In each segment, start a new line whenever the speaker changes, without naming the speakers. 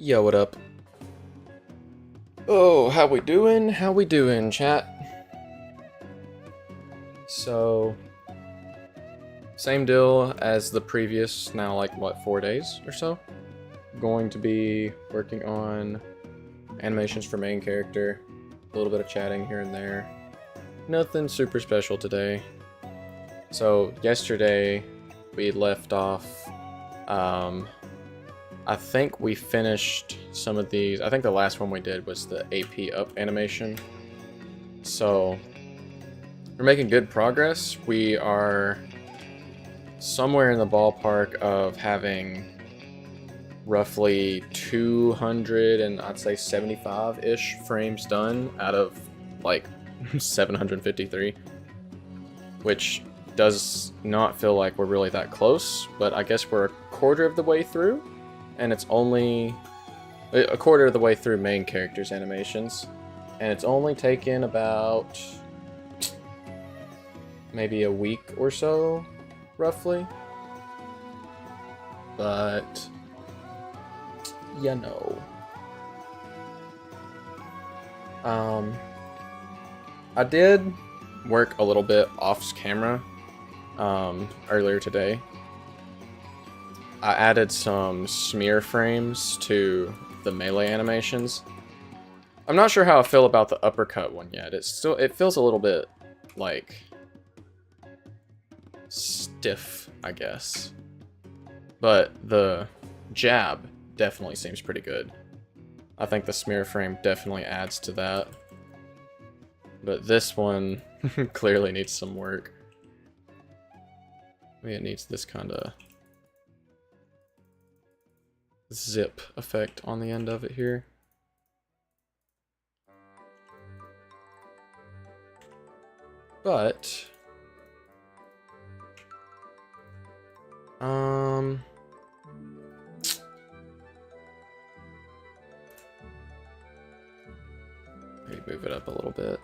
Yo, what up? Oh, how we doing? How we doing, chat? So, same deal as the previous, now like, what, 4 days or so? Going to be working on animations for main character, a little bit of chatting here and there. Nothing super special today. So, yesterday, we left off, I think we finished some of these. I think the last one we did was the AP up animation. So, we're making good progress. We are somewhere in the ballpark of having roughly 200 and I'd say 75-ish frames done out of like 753, which does not feel like we're really that close, but I guess we're a quarter of the way through, and it's only a quarter of the way through main characters animations, and it's only taken about maybe a week or so, roughly. But you know, I did work a little bit off camera earlier today. I added some smear frames to the melee animations. I'm not sure how I feel about the uppercut one yet. It feels a little bit like stiff, I guess. But the jab definitely seems pretty good. I think the smear frame definitely adds to that. But this one clearly needs some work. Maybe it needs this kind of zip effect on the end of it here. But maybe move it up a little bit.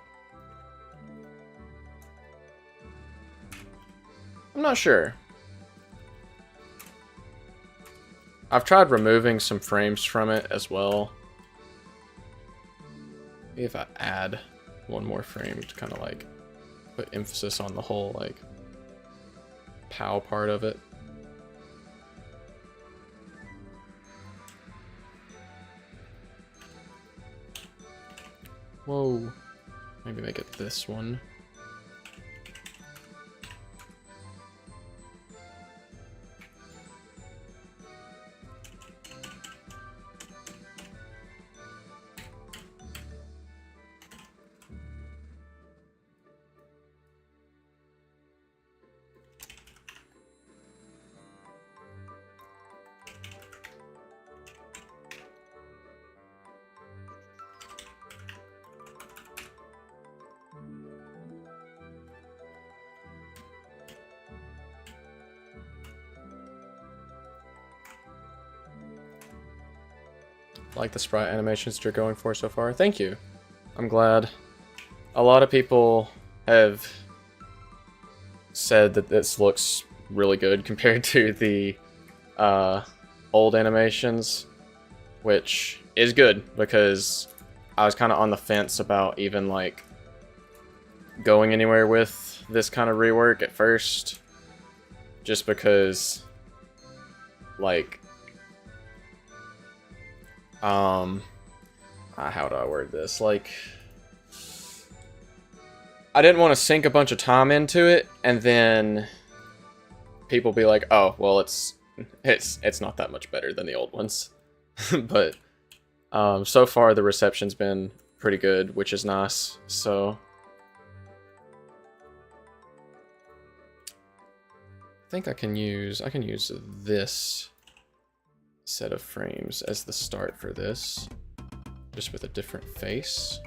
I'm not sure. I've tried removing some frames from it as well. Maybe if I add one more frame to kind of like put emphasis on the whole like POW part of it. Whoa. Maybe make it this one. Like the sprite animations that you're going for so far. Thank you. I'm glad. A lot of people have said that this looks really good compared to the old animations, which is good because I was kind of on the fence about even like going anywhere with this kind of rework at first, just because like how do I word this? Like, I didn't want to sink a bunch of time into it and then people be like, oh, well, it's not that much better than the old ones. But so far the reception's been pretty good, which is nice. So I think I can use this set of frames as the start for this, just with a different face.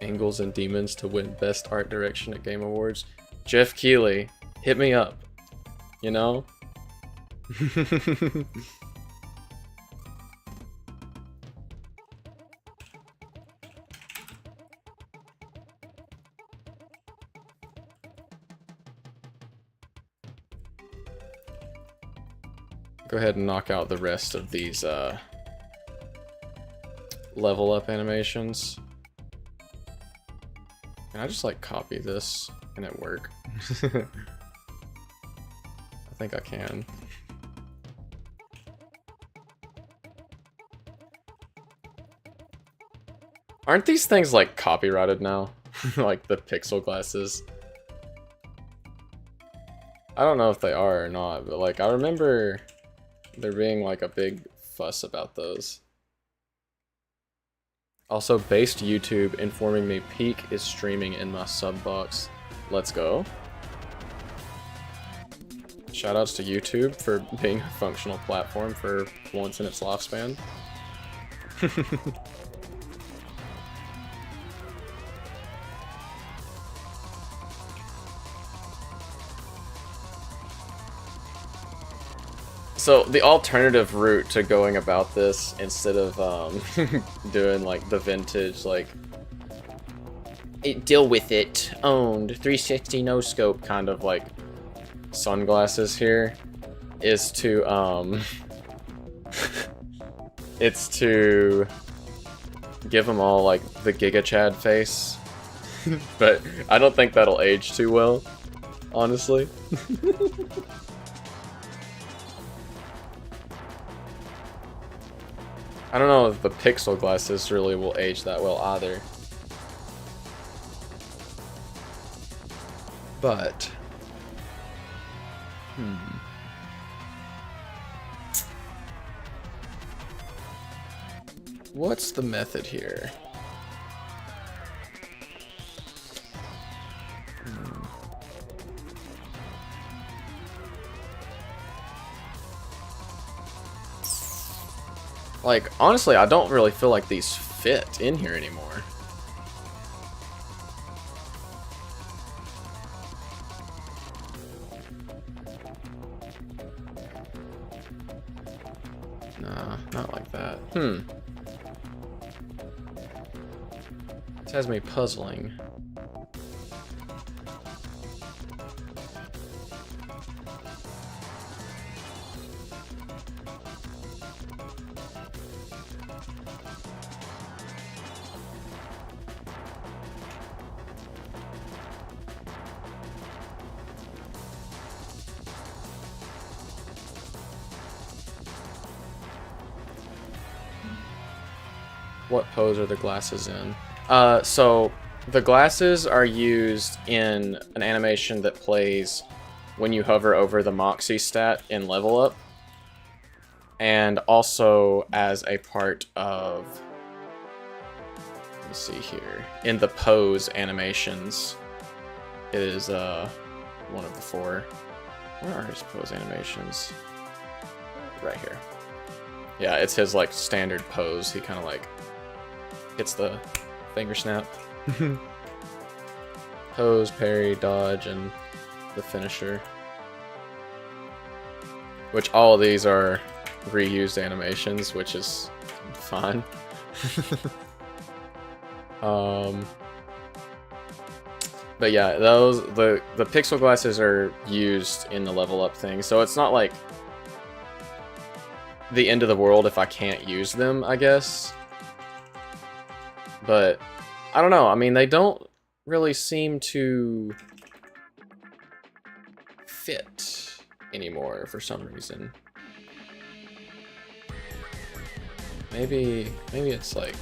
Angles and Demons to win Best Art Direction at Game Awards. Jeff Keighley, hit me up, you know? go ahead and knock out the rest of these level up animations. Can I just like copy this? Can it work? I think I can. Aren't these things like copyrighted now? Like the pixel glasses? I don't know if they are or not, but like I remember there being like a big fuss about those. Also, based YouTube informing me Peak is streaming in my sub box. Let's go. Shoutouts to YouTube for being a functional platform for once in its lifespan. So the alternative route to going about this, instead of doing like the vintage like deal with it, owned 360 no scope kind of like sunglasses here, is to it's to give them all like the Giga Chad face. But I don't think that'll age too well, honestly. I don't know if the pixel glasses really will age that well either. But... what's the method here? Like, honestly, I don't really feel like these fit in here anymore. Nah, not like that. This has me puzzling. What pose are the glasses in? So the glasses are used in an animation that plays when you hover over the Moxie stat in Level Up, and also as a part of, let me see here, in the pose animations. It is one of the 4. Where are his pose animations? Right here. Yeah, it's his like standard pose. He kind of like hits the finger snap. Pose, parry, dodge, and the finisher. Which all of these are reused animations, which is fine. But yeah, those the pixel glasses are used in the level up thing, so it's not like the end of the world if I can't use them, I guess. But I don't know, I mean, they don't really seem to fit anymore for some reason. Maybe it's like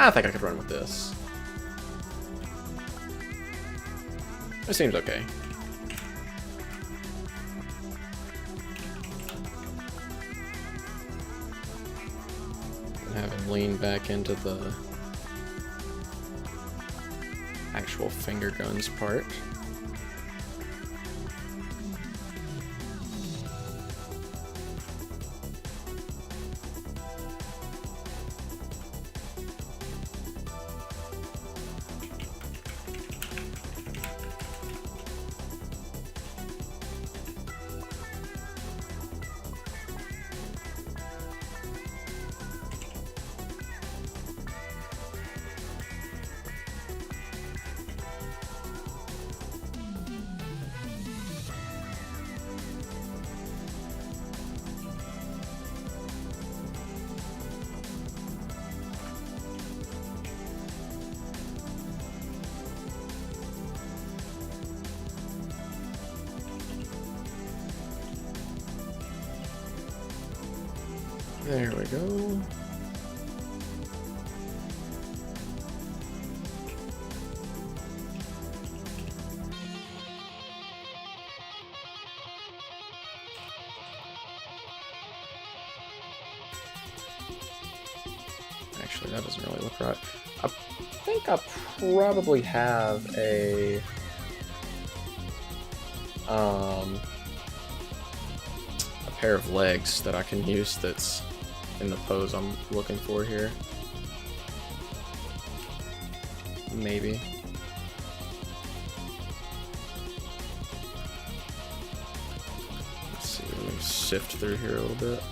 I think I could run with this. It seems okay. And have him lean back into the actual finger guns part. There we go. Actually, that doesn't really look right. I think I probably have a pair of legs that I can use that's in the pose I'm looking for here. Maybe. Let's see, let me sift through here a little bit.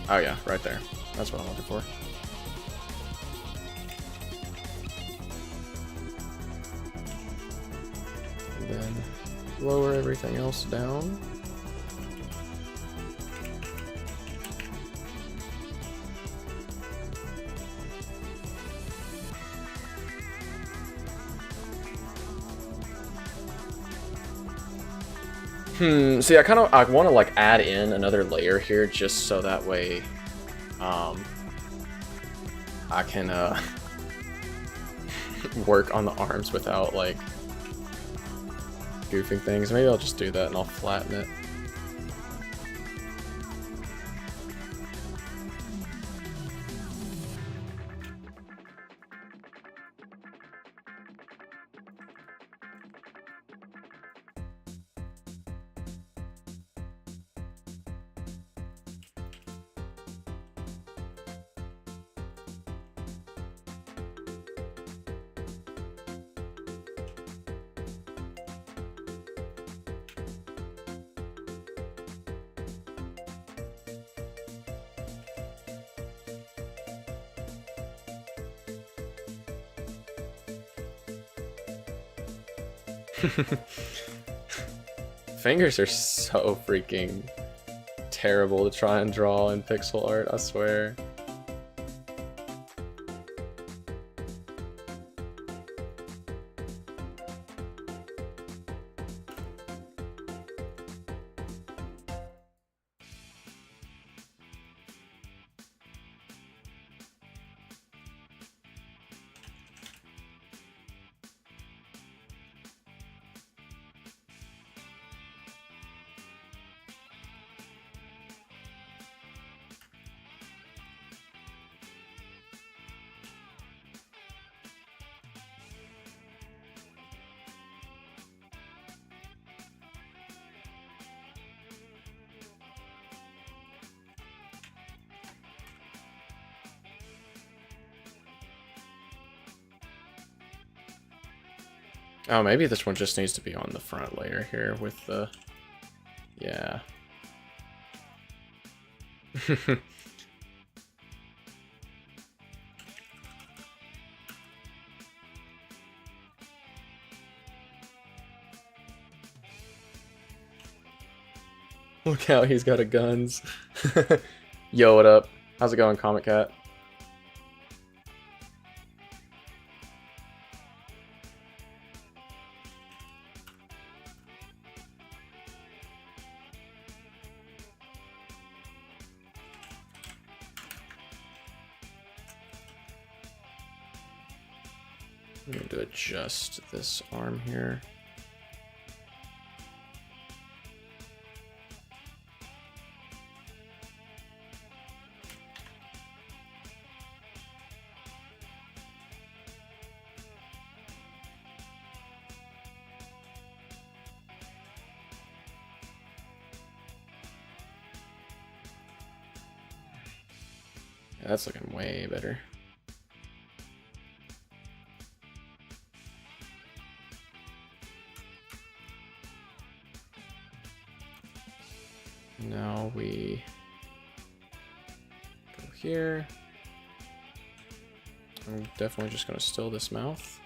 Oh yeah, right there. That's what I'm looking for. And then lower everything else down. See, I want to like add in another layer here just so that way I can work on the arms without like goofing things. Maybe I'll just do that and I'll flatten it. Fingers are so freaking terrible to try and draw in pixel art, I swear. Oh, maybe this one just needs to be on the front layer here with the... Yeah. Look how he's got a guns. Yo, what up? How's it going, Comic Cat? I'm going to adjust this arm here. Yeah, that's looking way better. Now we go here. I'm definitely just going to still this mouth.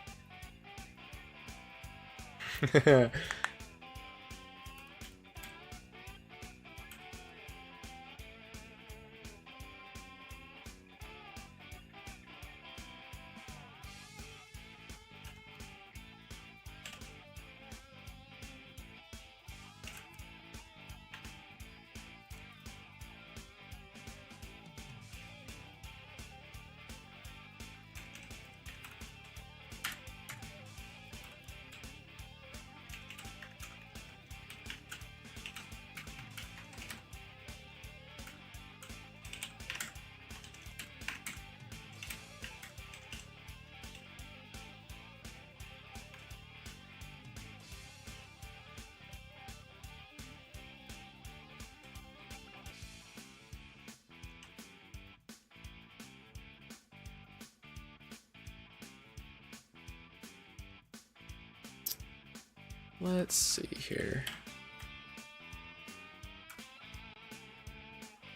Let's see here.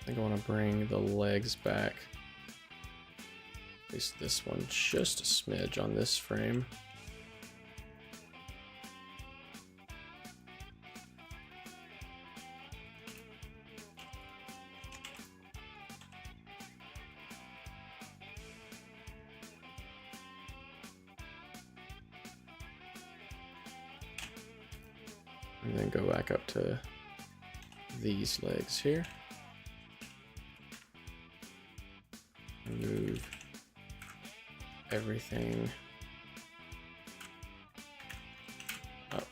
I think I want to bring the legs back. At least this one, just a smidge on this frame. And then go back up to these legs here. Move everything up.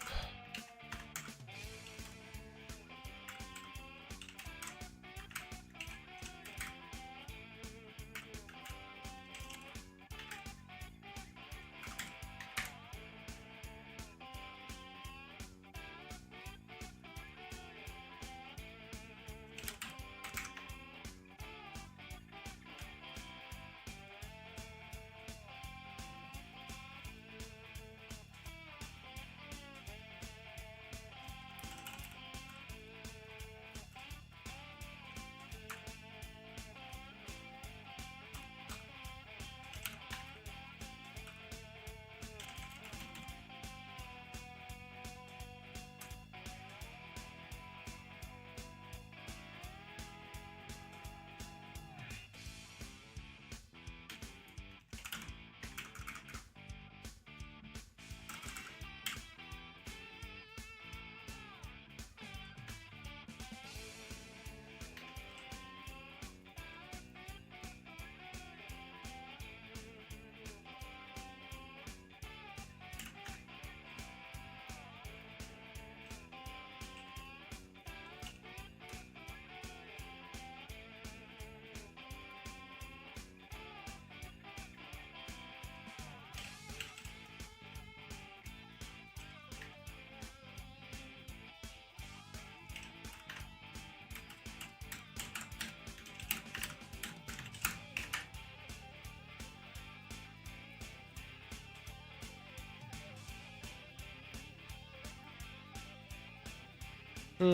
I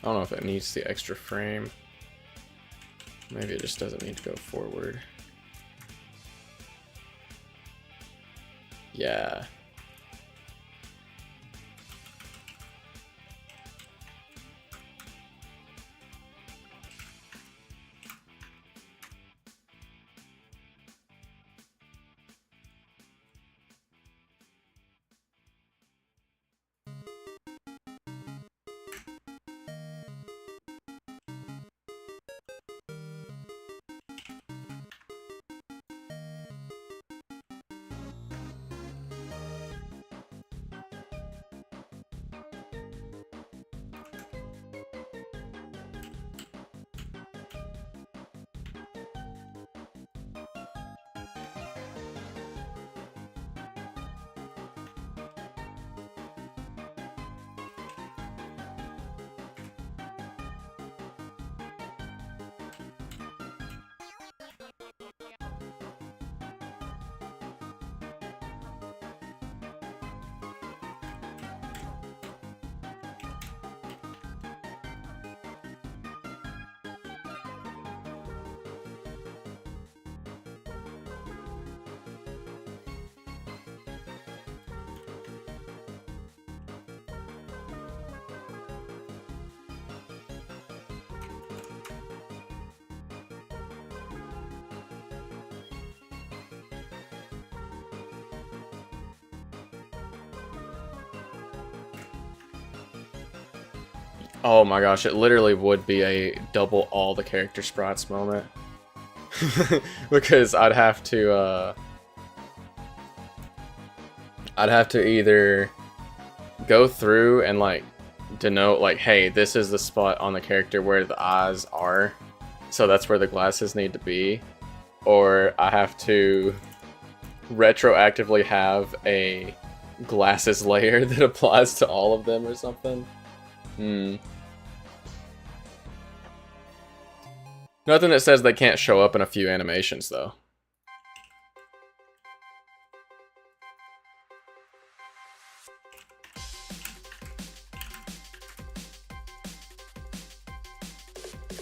don't know if it needs the extra frame. Maybe it just doesn't need to go forward. Yeah. Oh my gosh, it literally would be a double all the character sprites moment. Because I'd have to either go through and like denote like, hey, this is the spot on the character where the eyes are, so that's where the glasses need to be, or I have to retroactively have a glasses layer that applies to all of them or something. Nothing that says they can't show up in a few animations, though.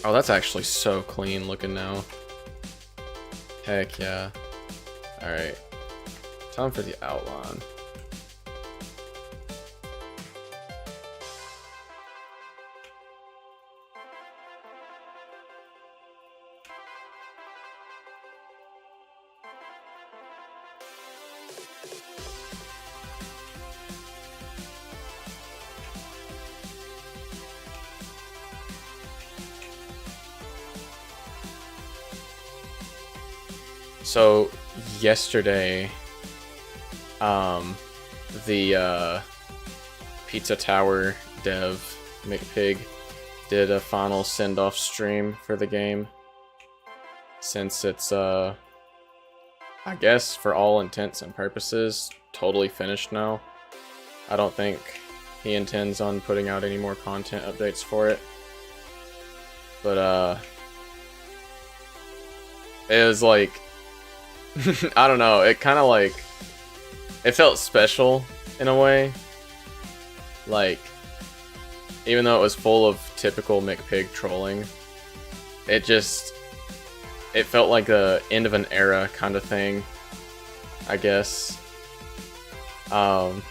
Oh, that's actually so clean looking now. Heck yeah. Alright. Time for the outline. So yesterday, the Pizza Tower dev McPig did a final send-off stream for the game, since it's I guess for all intents and purposes totally finished now. I don't think he intends on putting out any more content updates for it, but it was like I don't know, it kind of like, it felt special in a way. Like, even though it was full of typical McPig trolling, it felt like the end of an era kind of thing, I guess. And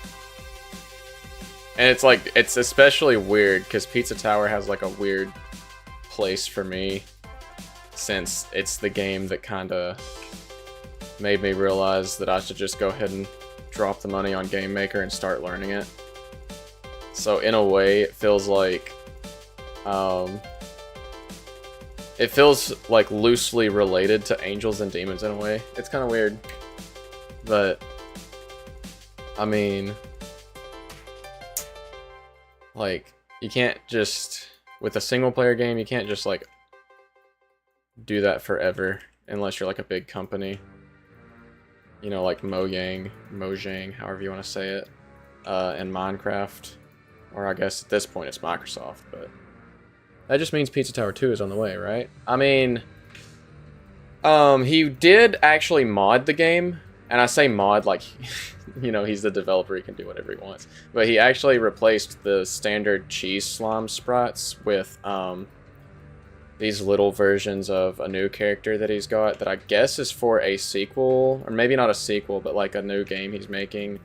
it's like, it's especially weird because Pizza Tower has like a weird place for me, since it's the game that kind of made me realize that I should just go ahead and drop the money on Game Maker and start learning it. So in a way, it feels like loosely related to Angels and Demons in a way. It's kind of weird, but I mean, like, you can't just, with a single player game, you can't just like do that forever unless you're like a big company. You know, like Mojang, however you want to say it, and Minecraft, or I guess at this point it's Microsoft, but that just means Pizza Tower 2 is on the way, right? I mean, he did actually mod the game, and I say mod like, you know, he's the developer, he can do whatever he wants, but he actually replaced the standard cheese slime sprites with, these little versions of a new character that he's got that I guess is for a sequel, or maybe not a sequel, but like a new game he's making.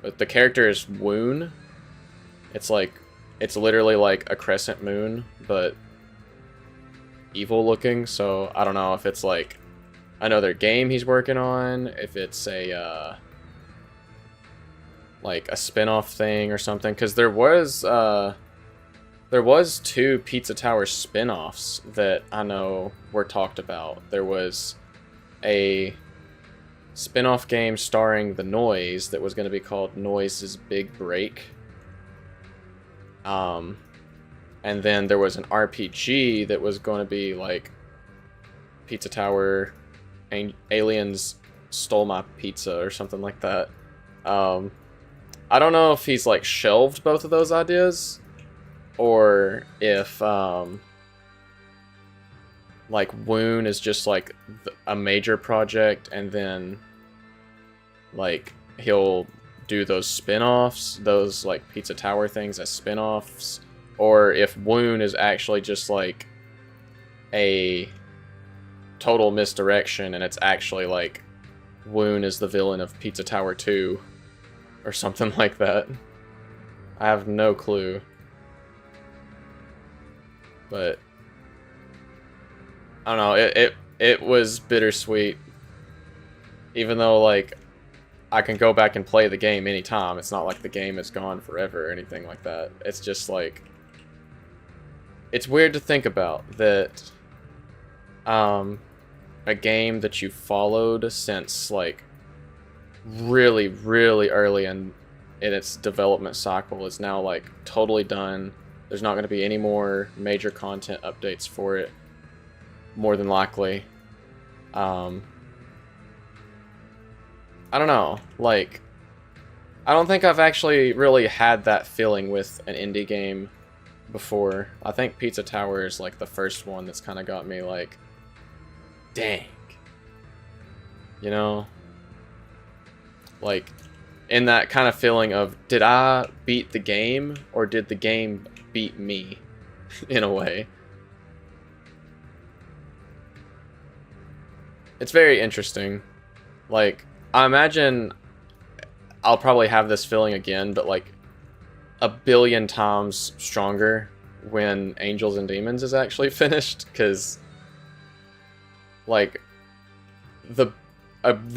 But the character is Woon. It's like, it's literally like a crescent moon, but evil looking, so I don't know if it's like another game he's working on, if it's a, like a spin-off thing or something, because there was 2 Pizza Tower spin-offs that I know were talked about. There was a spin-off game starring the Noise that was going to be called Noise's Big Break. And then there was an RPG that was going to be like Pizza Tower Aliens Stole My Pizza or something like that. I don't know if he's like shelved both of those ideas, or if like Woon is just like a major project and then like he'll do those spin-offs, those like Pizza Tower things as spin-offs, or if Woon is actually just like a total misdirection and it's actually like Woon is the villain of Pizza Tower 2 or something like that. I have no clue. But I don't know, it was bittersweet. Even though like I can go back and play the game anytime. It's not like the game is gone forever or anything like that. It's just like, it's weird to think about that a game that you followed since like really, really early in its development cycle is now like totally done. There's not going to be any more major content updates for it, more than likely. I don't know, like, I don't think I've actually really had that feeling with an indie game before. I think Pizza Tower is like the first one that's kind of got me like, dang. You know? Like, in that kind of feeling of, did I beat the game, or did the game beat me, in a way? It's very interesting. Like, I imagine I'll probably have this feeling again, but like a billion times stronger when Angels and Demons is actually finished, because like the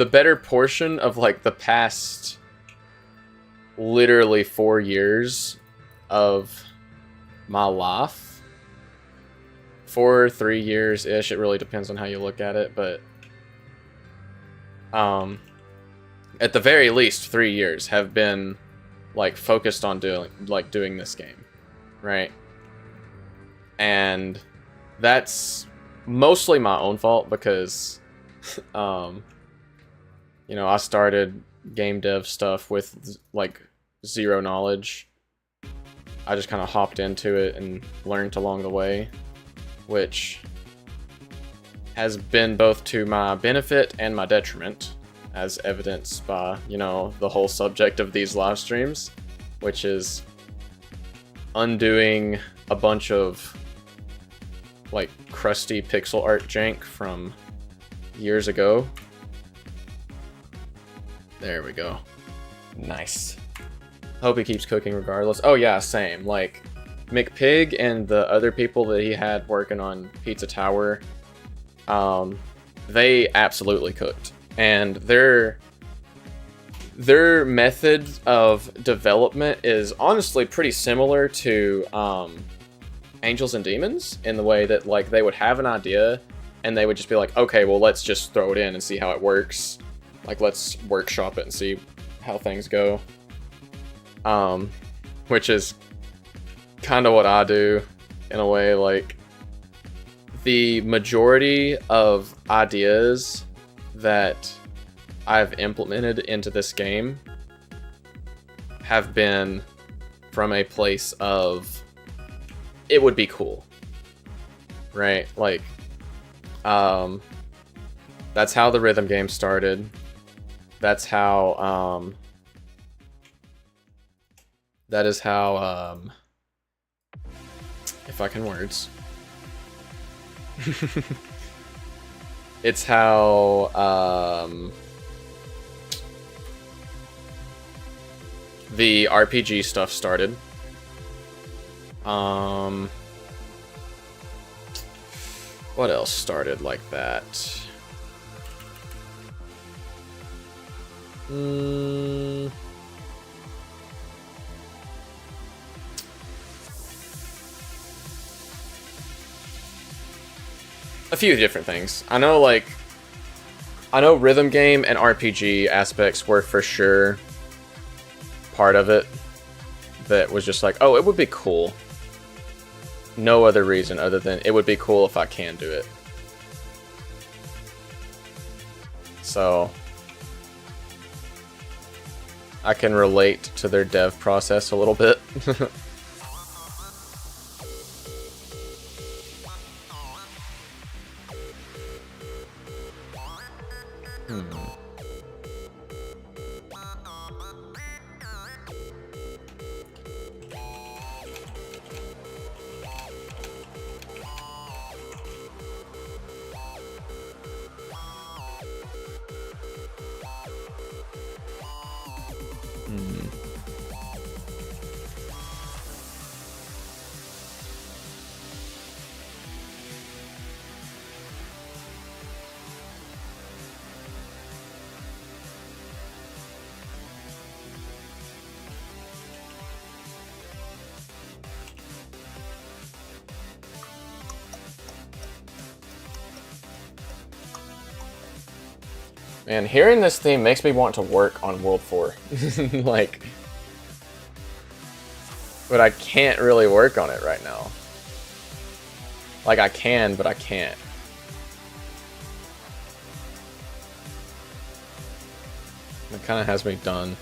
better portion of like the past literally 4 years of my life, 3 years ish, it really depends on how you look at it, but at the very least 3 years have been like focused on doing this game, right? And that's mostly my own fault because you know, I started game dev stuff with like zero knowledge. I just kind of hopped into it and learned along the way, which has been both to my benefit and my detriment, as evidenced by, you know, the whole subject of these live streams, which is undoing a bunch of like crusty pixel art jank from years ago. There we go. Nice. Hope he keeps cooking regardless. Oh yeah, same. Like, McPig and the other people that he had working on Pizza Tower, they absolutely cooked. And their method of development is honestly pretty similar to Angels and Demons, in the way that like they would have an idea and they would just be like, okay, well, let's just throw it in and see how it works. Like, let's workshop it and see how things go. Which is kind of what I do in a way. Like, the majority of ideas that I've implemented into this game have been from a place of it would be cool, right? Like, that's how the rhythm game started. That's how, that is how, if I can words. It's how, the RPG stuff started. What else started like that? A few different things. I know rhythm game and RPG aspects were for sure part of it. That was just like, oh, it would be cool. No other reason other than it would be cool if I can do it. So I can relate to their dev process a little bit. And hearing this theme makes me want to work on World 4. Like, but I can't really work on it right now. Like, I can, but I can't. It kind of has me done.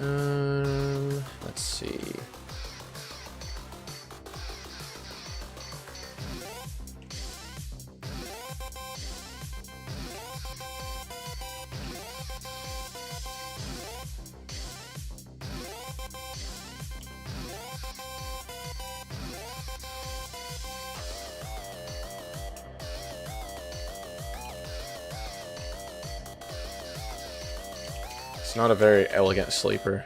Let's see. It's not a very elegant sleeper.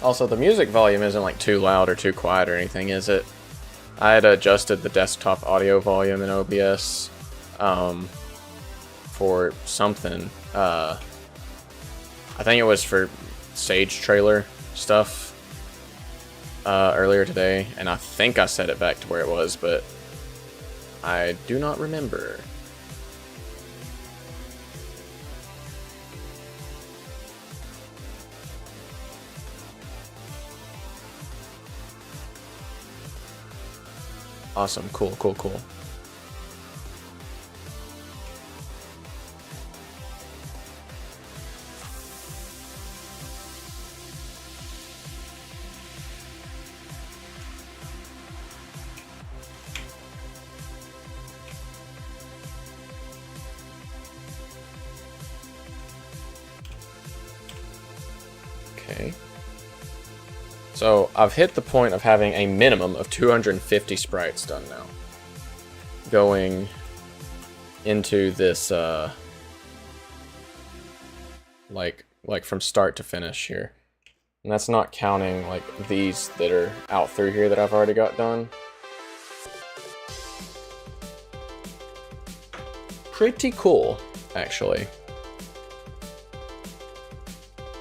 Also, the music volume isn't like too loud or too quiet or anything, is it? I had adjusted the desktop audio volume in OBS for something. I think it was for Sage trailer stuff earlier today, and I think I set it back to where it was, but I do not remember. Awesome, cool, cool, cool. Okay. So I've hit the point of having a minimum of 250 sprites done now. Going into this, like from start to finish here. And that's not counting like these that are out through here that I've already got done. Pretty cool, actually.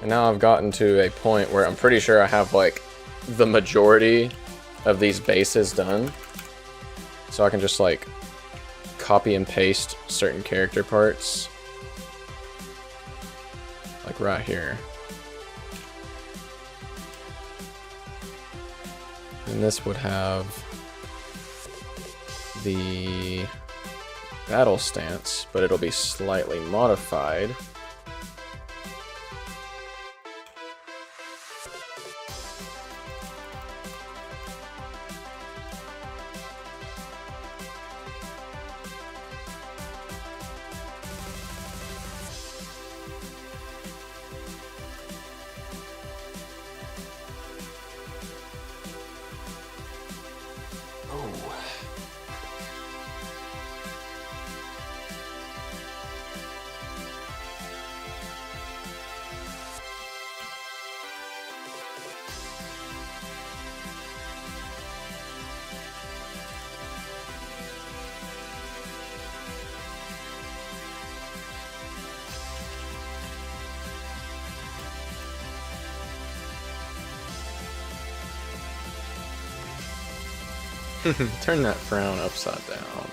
And now I've gotten to a point where I'm pretty sure I have like the majority of these bases done. So I can just like copy and paste certain character parts. Like right here. And this would have the battle stance, but it'll be slightly modified. Turn that frown upside down.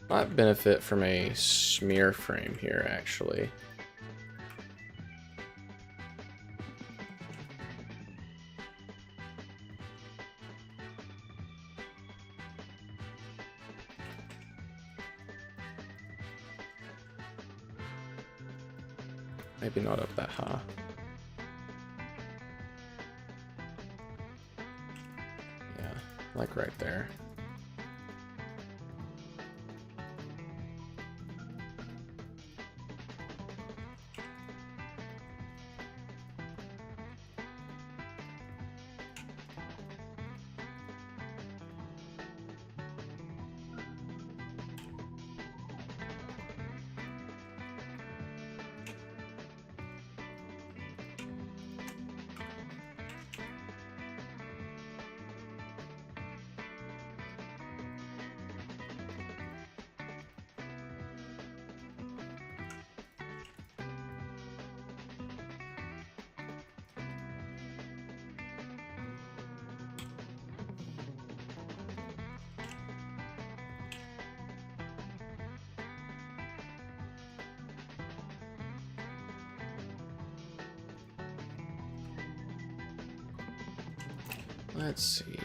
Might benefit from a smear frame here, actually. Maybe not up that high. Yeah, like right there. Let's see.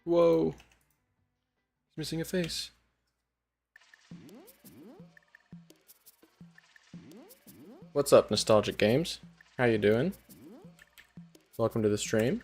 Whoa. He's missing a face. What's up, Nostalgic Games? How you doing? Welcome to the stream.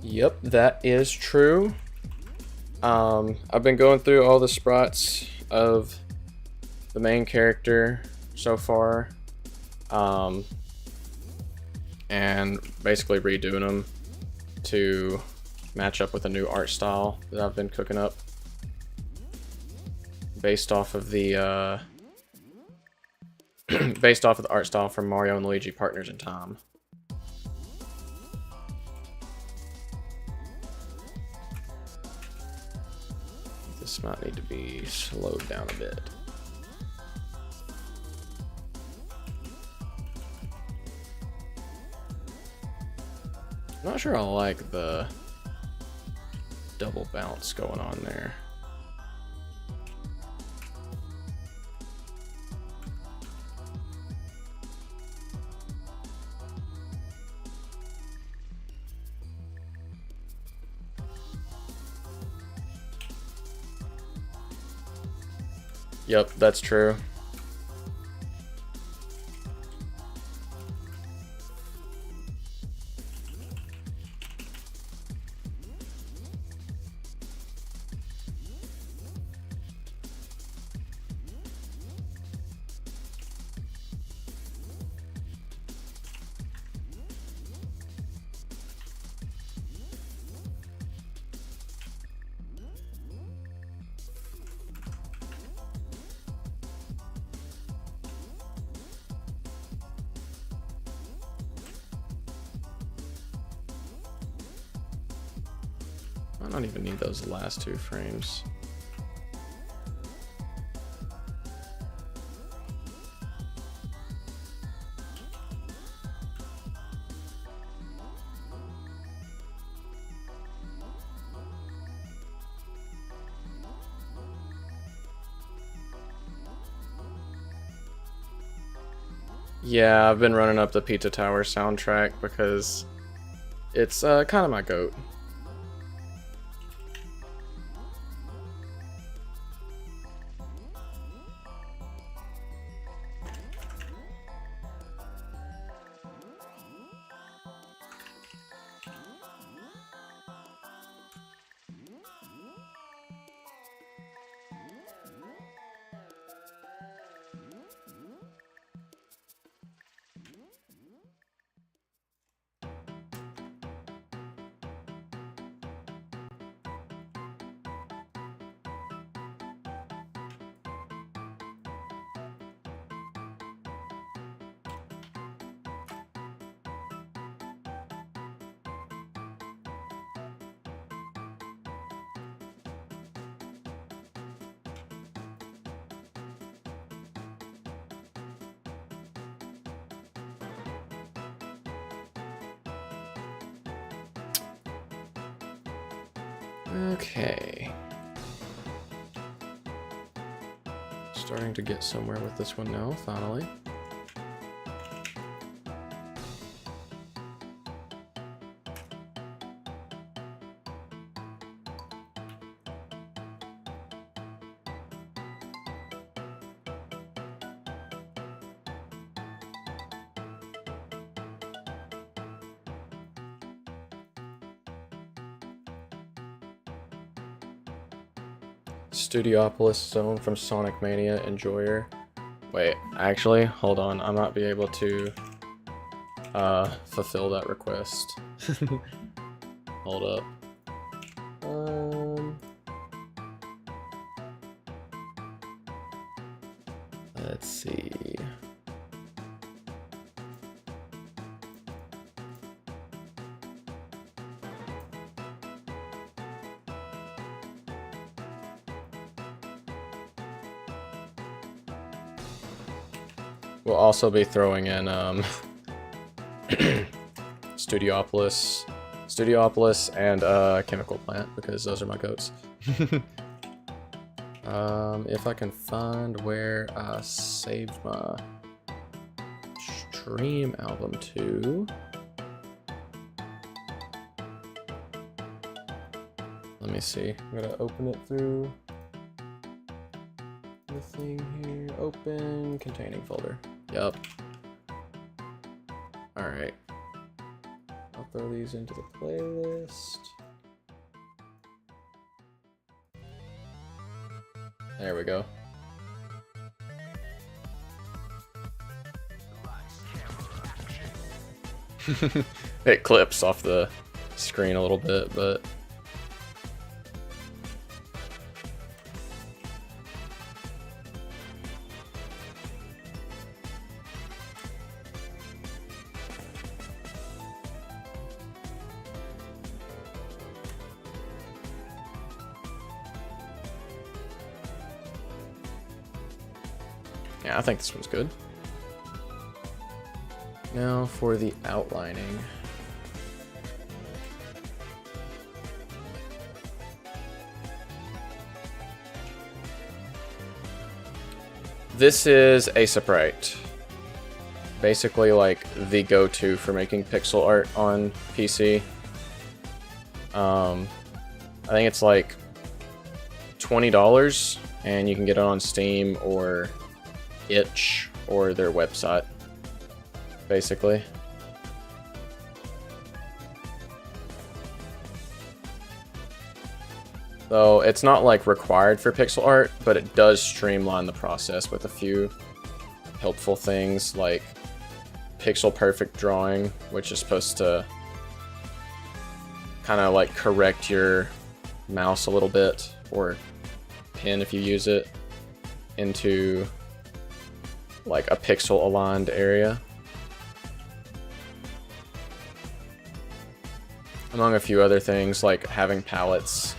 Yep, that is true. I've been going through all the sprites of the main character so far, and basically redoing them to match up with a new art style that I've been cooking up based off of the art style from Mario and Luigi Partners in Time. This might need to be slowed down a bit. I'm not sure I like the double bounce going on there. Yep, that's true. I don't even need those last two frames. Yeah, I've been running up the Pizza Tower soundtrack because it's kind of my goat. Okay. Starting to get somewhere with this one now, finally. Studiopolis Zone from Sonic Mania Enjoyer. Wait, actually, hold on. I might be able to fulfill that request. Hold up. Let's see. We'll also be throwing in Studiopolis and Chemical Plant because those are my goats. If I can find where I saved my stream album to. Let me see. I'm gonna open it through the thing here. Open containing folder. Yep. Alright. I'll throw these into the playlist. There we go. It clips off the screen a little bit, but yeah, I think this one's good. Now for the outlining. This is a Sprite. Basically like the go-to for making pixel art on PC. I think it's like $20 and you can get it on Steam or Itch or their website, basically. So it's not like required for pixel art, but it does streamline the process with a few helpful things like pixel perfect drawing, which is supposed to kind of like correct your mouse a little bit, or pen if you use it, into like a pixel aligned area. Among a few other things, like having palettes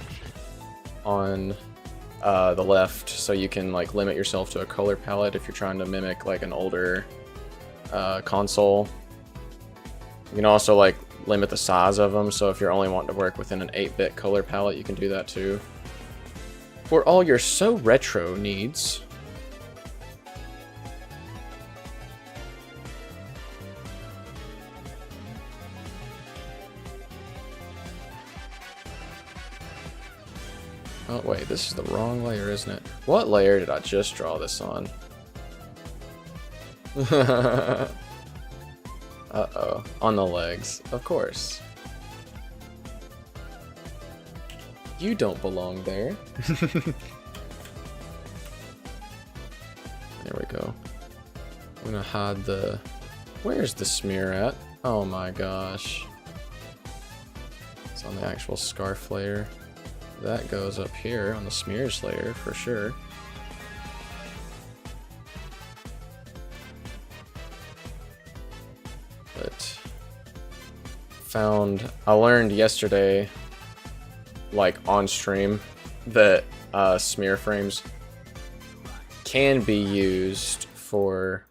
on the left, so you can like limit yourself to a color palette if you're trying to mimic like an older console. You can also like limit the size of them, so if you're only wanting to work within an 8-bit color palette, you can do that too. For all your So Retro needs, Oh, wait, this is the wrong layer, isn't it? What layer did I just draw this on? Uh-oh. On the legs, of course. You don't belong there. There we go. I'm gonna hide the... Where's the smear at? Oh my gosh. It's on the actual scarf layer. That goes up here on the smears layer for sure. But I learned yesterday, like on stream, that smear frames can be used for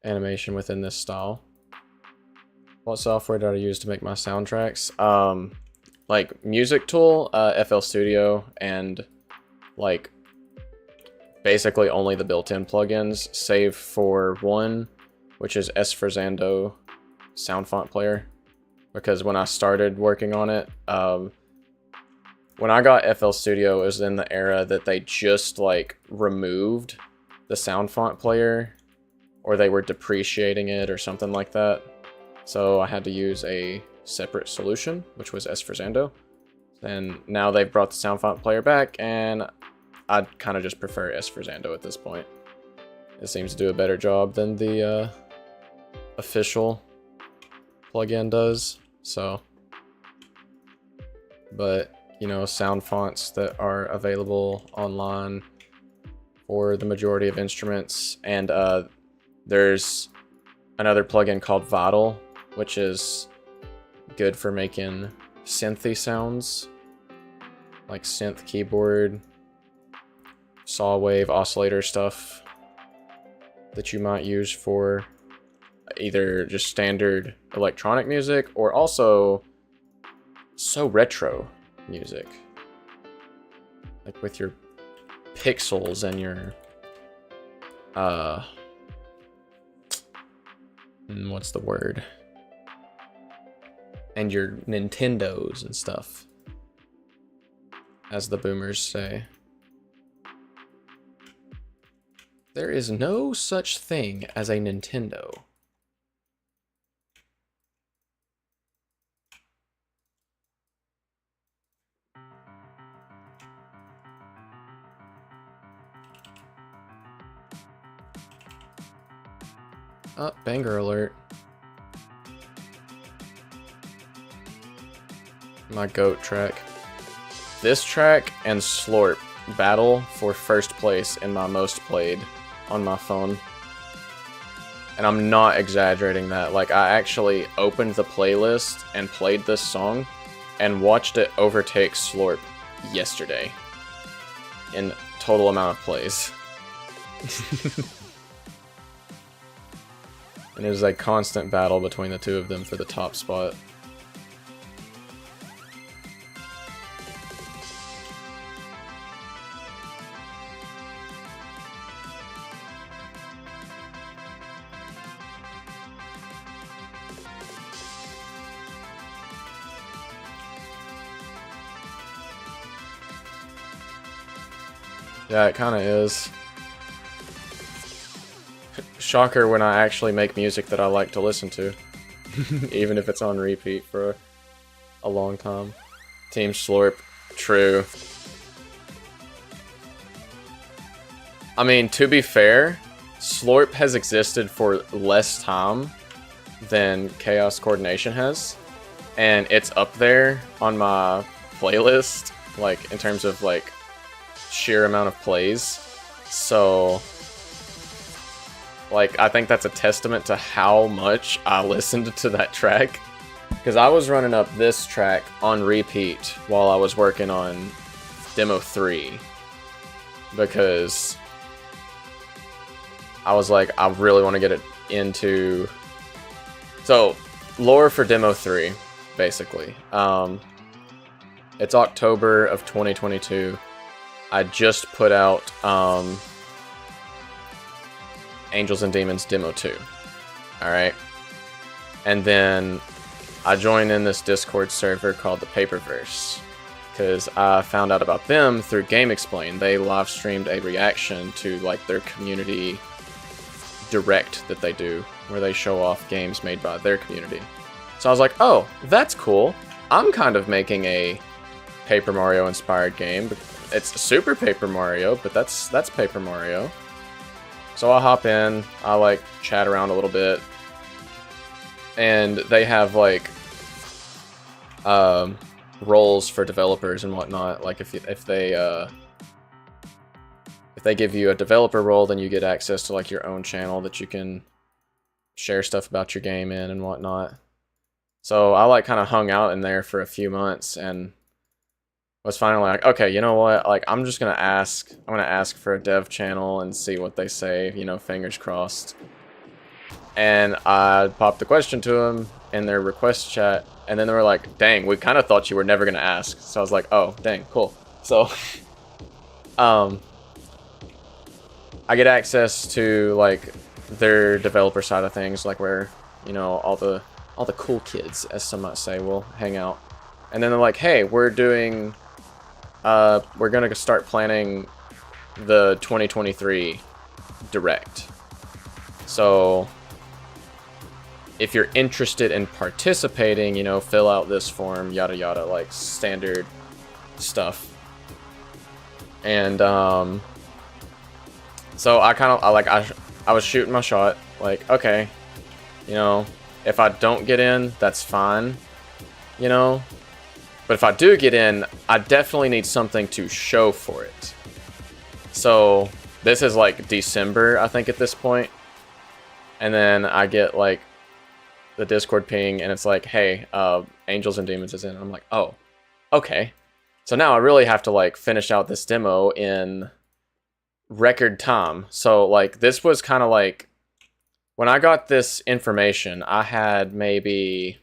animation within this style. What software did I use to make my soundtracks? Like Music Tool, FL Studio, and like basically only the built-in plugins, save for one, which is Sfrzando sound font player. Because when I started working on it, when I got FL Studio, it was in the era that they just like removed the sound font player, or they were depreciating it or something like that. So I had to use a separate solution, which was Sfrzando. And now they've brought the sound font player back, and I kind of just prefer Sfrzando at this point. It seems to do a better job than the official plugin does. So, but you know, sound fonts that are available online for the majority of instruments, and there's another plugin called Vital, which is good for making synthy sounds, like synth keyboard, saw wave, oscillator stuff that you might use for either just standard electronic music or also so retro music, like with your pixels and your what's the word, and your Nintendos and stuff, as the boomers say. There is no such thing as a Nintendo. Oh, banger alert. My GOAT track. This track and Slorp battle for first place in my most played on my phone. And I'm not exaggerating that. Like, I actually opened the playlist and played this song and watched it overtake Slorp yesterday in total amount of plays. And it was a constant battle between the two of them for the top spot. Yeah, it kind of is. Shocker when I actually make music that I like to listen to. Even if it's on repeat for a long time. Team Slorp, true. I mean, to be fair, Slorp has existed for less time than Chaos Coordination has. And it's up there on my playlist, like, in terms of, like, sheer amount of plays. So, like, I think that's a testament to how much I listened to that track. Because I was running up this track on repeat while I was working on Demo 3. Because I was like, I really want to get it into... So, lore for Demo 3, basically. It's October of 2022. I just put out Angels and Demons Demo 2. Alright? And then I joined in this Discord server called the Paperverse. because I found out about them through Game Explain. They live streamed a reaction to like their community direct that they do, where they show off games made by their community. So I was like, oh, that's cool. I'm kind of making a Paper Mario inspired game. It's Super Paper Mario, but that's Paper Mario. So I'll hop in, I'll like chat around a little bit, and they have like roles for developers and whatnot. Like if they give you a developer role, then you get access to like your own channel that you can share stuff about your game in and whatnot. So I like kind of hung out in there for a few months and was finally like, okay, you know what? Like I'm gonna ask for a dev channel and see what they say, you know, fingers crossed. And I popped the question to them in their request chat, and then they were like, dang, we kind of thought you were never gonna ask. So I was like, oh, dang, cool. So I get access to like their developer side of things, like where, you know, all the cool kids, as some might say, will hang out. And then they're like, hey, we're gonna start planning the 2023 Direct. So if you're interested in participating, you know, fill out this form, yada yada, like standard stuff. And so I was shooting my shot, like, okay, you know, if I don't get in, that's fine, you know, but if I do get in, I definitely need something to show for it. So this is like December, I think, at this point. And then I get like the Discord ping, and it's like, hey, Angels and Demons is in. And I'm like, oh, okay. So now I really have to like finish out this demo in record time. So like this was kind of like, when I got this information, I had maybe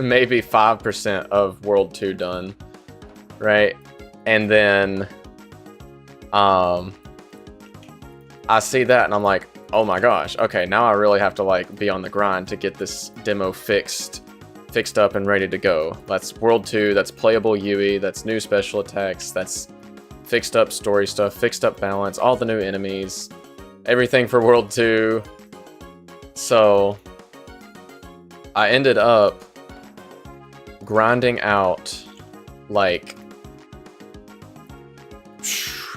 maybe 5% of World 2 done, right? And then I see that and I'm like, oh my gosh, okay, now I really have to like be on the grind to get this demo fixed up and ready to go. That's World 2, that's playable Yui, that's new special attacks, that's fixed up story stuff, fixed up balance, all the new enemies, everything for World 2. So I ended up grinding out like,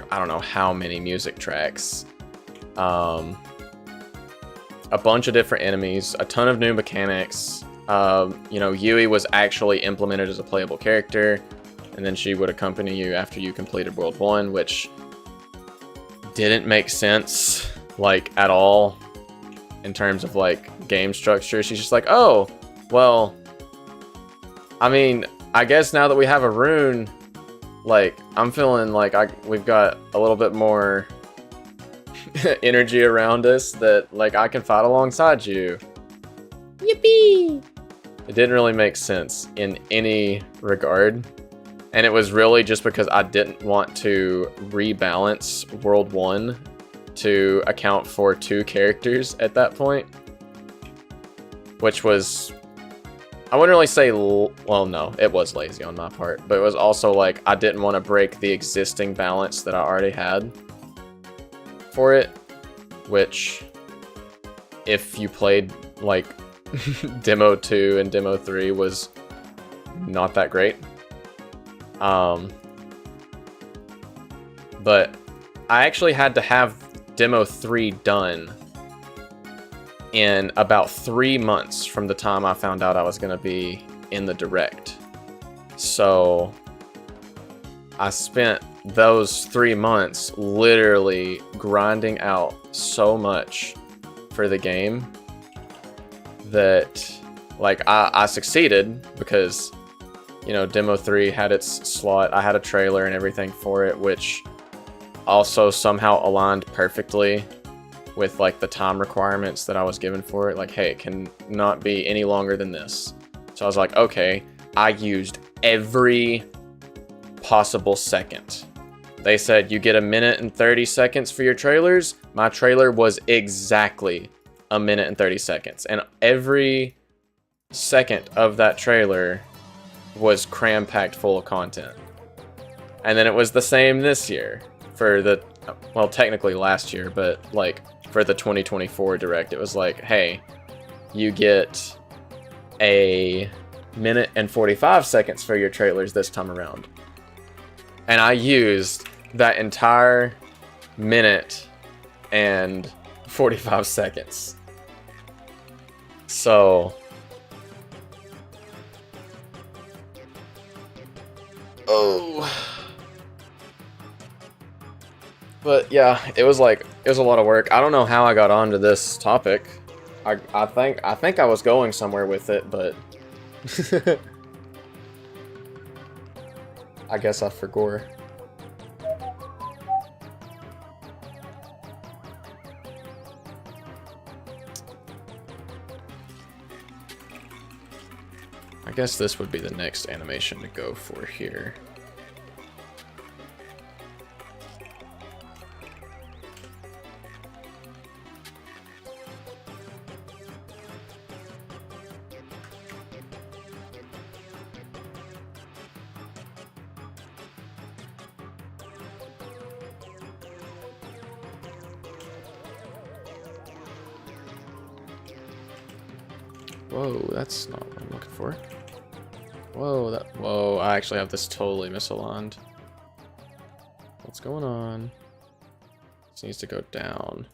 I don't know how many music tracks, a bunch of different enemies, a ton of new mechanics. You know, Yui was actually implemented as a playable character, and then she would accompany you after you completed World 1, which didn't make sense, like, at all, in terms of, like, game structure. She's just like, oh, well, I mean, I guess now that we have a rune, like, I'm feeling like we've got a little bit more energy around us that, like, I can fight alongside you. Yippee! It didn't really make sense in any regard. And it was really just because I didn't want to rebalance World 1 to account for 2 characters at that point. Which was, I wouldn't really say, well, no, it was lazy on my part. But it was also like, I didn't want to break the existing balance that I already had for it. Which, if you played, like, Demo 2 and Demo 3, was not that great. But I actually had to have Demo 3 done in about 3 months from the time I found out I was going to be in the Direct. So I spent those 3 months literally grinding out so much for the game that, like, I succeeded because, you know, Demo 3 had its slot. I had a trailer and everything for it, which also somehow aligned perfectly with, like, the time requirements that I was given for it. Like, hey, it can not be any longer than this. So I was like, okay, I used every possible second. They said you get 1 minute and 30 seconds for your trailers. My trailer was exactly a minute and 30 seconds. And every second of that trailer was cram-packed full of content. And then it was the same this year for the, well, technically last year, but like for the 2024 Direct, it was like, hey, you get a minute and 45 seconds for your trailers this time around. And I used that entire minute and 45 seconds. So but yeah, it was a lot of work. I don't know how I got onto this topic. I think I was going somewhere with it, but I guess I forgot. I guess this would be the next animation to go for here. Whoa, that's not what I'm looking for. Whoa, I actually have this totally misaligned. What's going on? This needs to go down.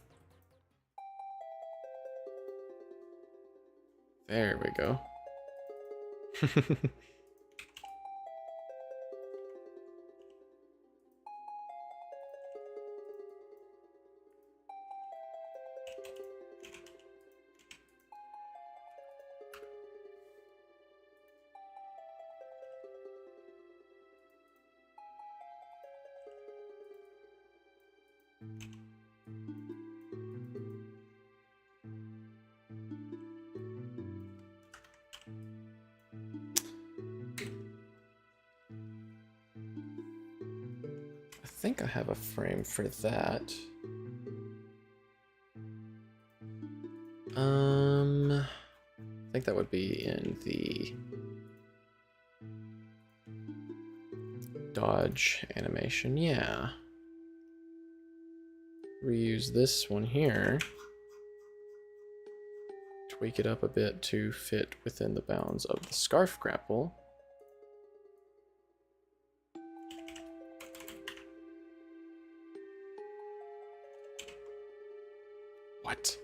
There we go. I think I have a frame for that. I think that would be in the dodge animation, yeah. Reuse this one here. Tweak it up a bit to fit within the bounds of the scarf grapple. What?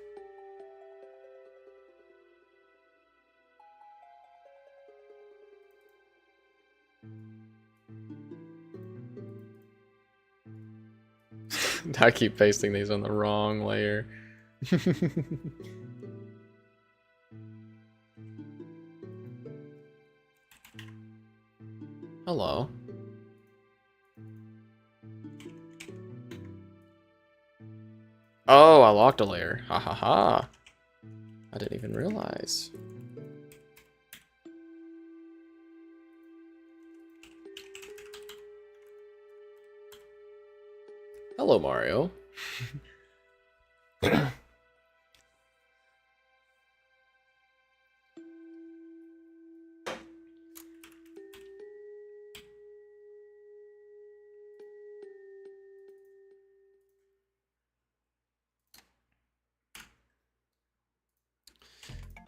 I keep pasting these on the wrong layer. Hello. Oh, I locked a layer. Ha ha ha. I didn't even realize. Hello, Mario.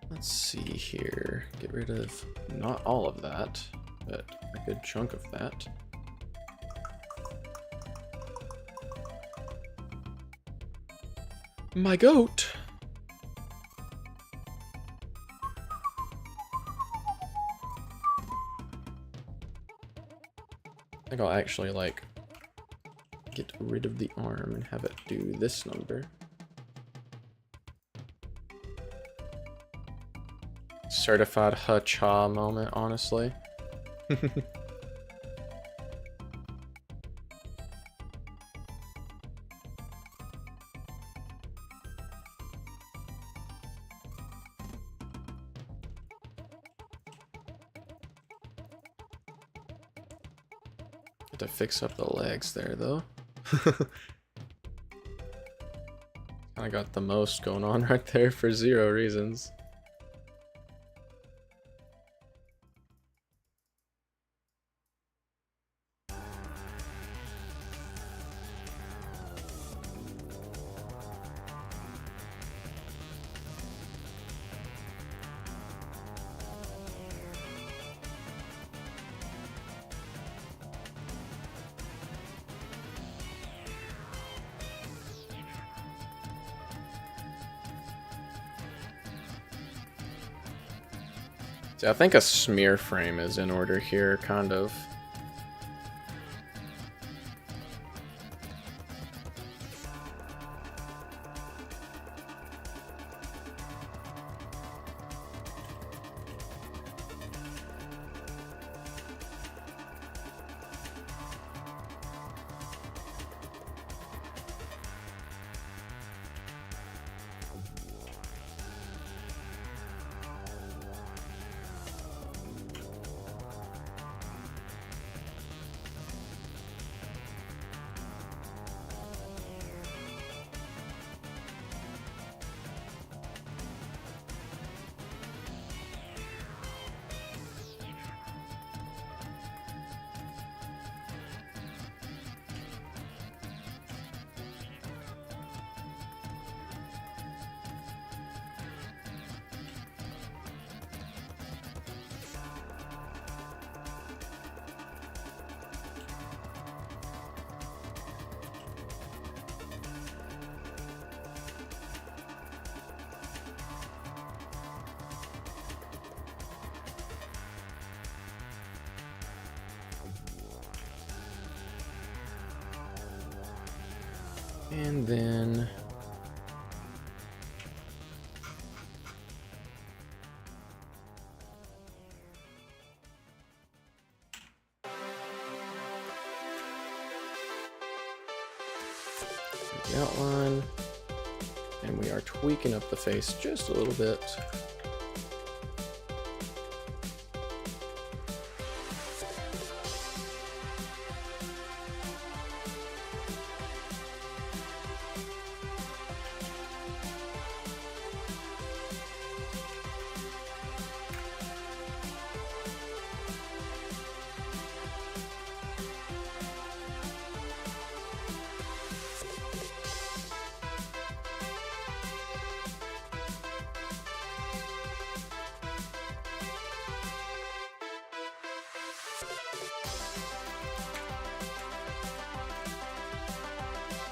Let's see here. Get rid of not all of that, but a good chunk of that. My goat. I think I'll actually like get rid of the arm and have it do this number. Certified ha-cha moment, honestly. Have to fix up the legs there, though. Kind I got the most going on right there for 0 reasons. I think a smear frame is in order here, kind of. And then the outline, and we are tweaking up the face just a little bit.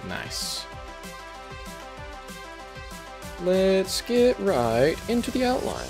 Nice. Let's get right into the outline.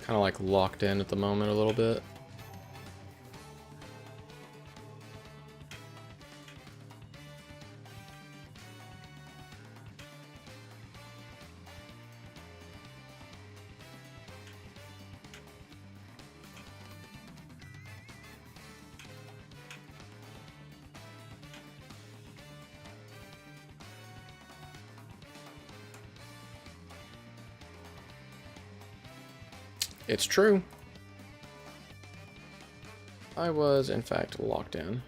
Kind of like locked in at the moment a little bit. It's true. I was, in fact, locked in.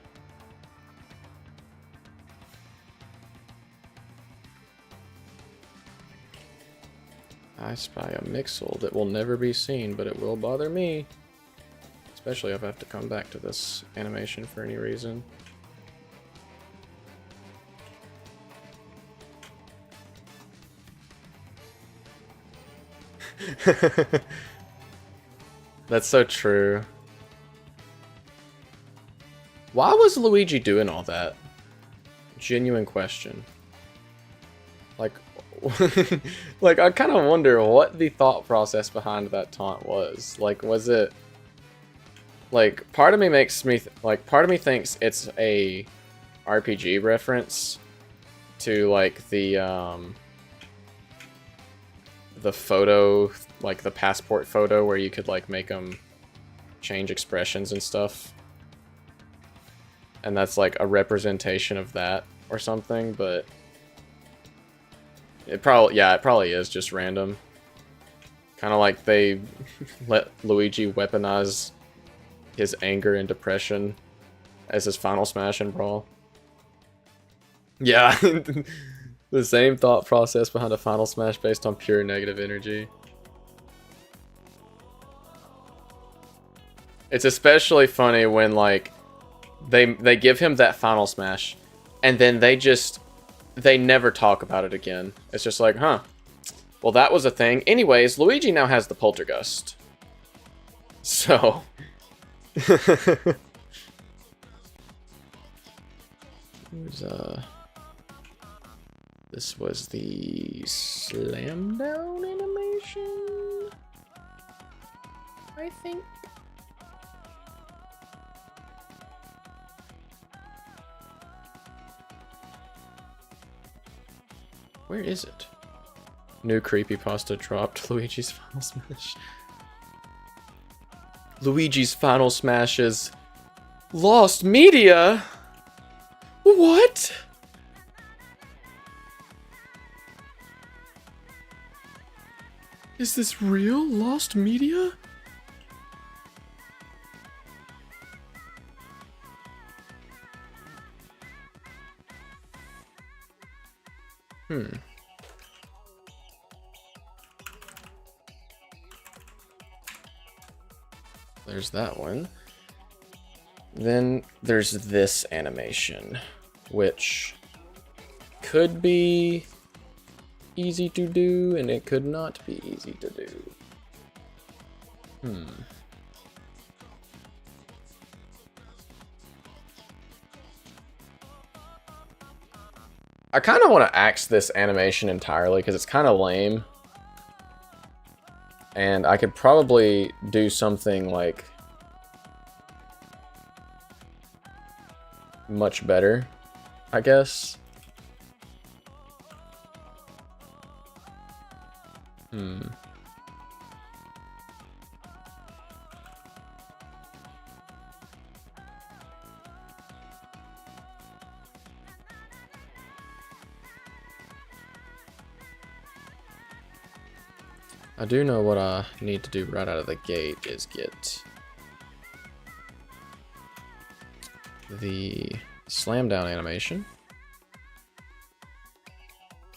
I spy a Mixel that will never be seen, but it will bother me. Especially if I have to come back to this animation for any reason. That's so true. Why was Luigi doing all that? Genuine question. Like, like I kind of wonder what the thought process behind that taunt was. Like, was it like part of me makes me part of me thinks it's a RPG reference to like the photo, like the passport photo where you could like make them change expressions and stuff. And that's like a representation of that or something, but it probably is just random. Kind of like they let Luigi weaponize his anger and depression as his final smash and brawl. Yeah, the same thought process behind a final smash based on pure negative energy. It's especially funny when like they give him that final smash and then they never talk about it again. It's just like, huh, well that was a thing. Anyways, Luigi now has the poltergust. So this was the slam down animation, I think. Where is it? New creepypasta dropped. Luigi's final smash. Luigi's final smash is lost media? What? Is this real? Lost media? There's that one. Then there's this animation, which could be easy to do, and it could not be easy to do. I kind of want to axe this animation entirely because it's kind of lame. And I could probably do something like much better, I guess. I do know what I need to do right out of the gate is get the slam down animation,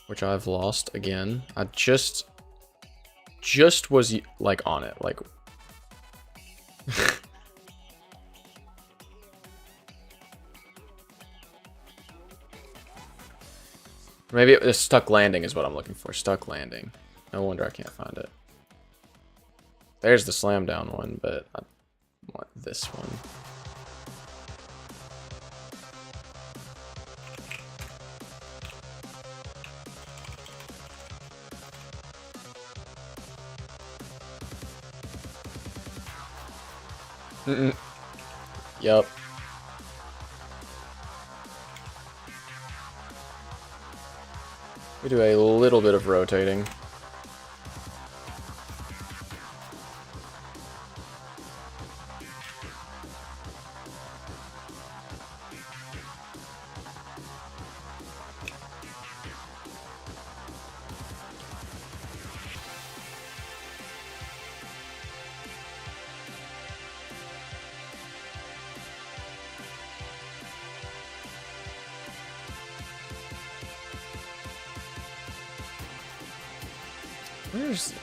which I've lost again. I just was like on it, like maybe it was stuck landing is what I'm looking for. Stuck landing. No wonder I can't find it. There's the slam down one, but I want this one. Yup. We do a little bit of rotating.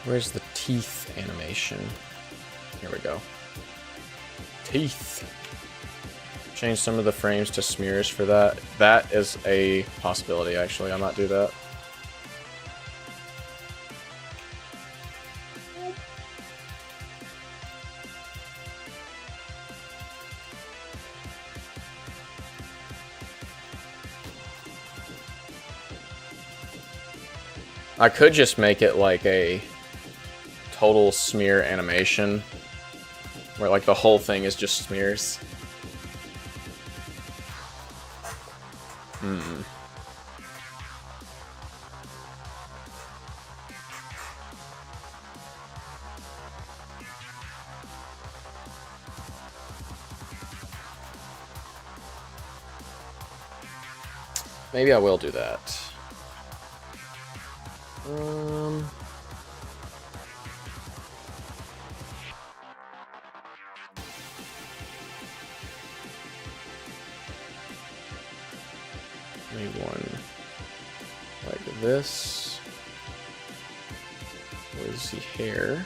Where's the teeth animation? Here we go. Teeth. Change some of the frames to smears for that. That is a possibility, actually. I might do that. I could just make it like a total smear animation, where like the whole thing is just smears. Maybe I will do that. Maybe one like this. Where's the hair?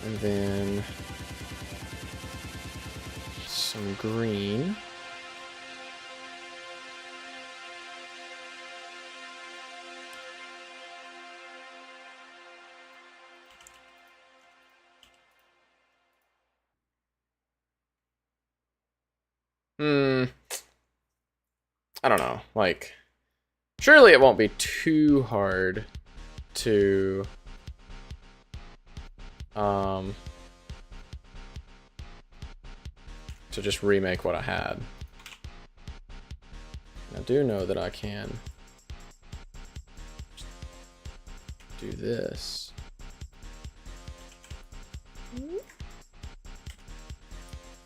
And then some green. I don't know, like, surely it won't be too hard to just remake what I had. I do know that I can do this.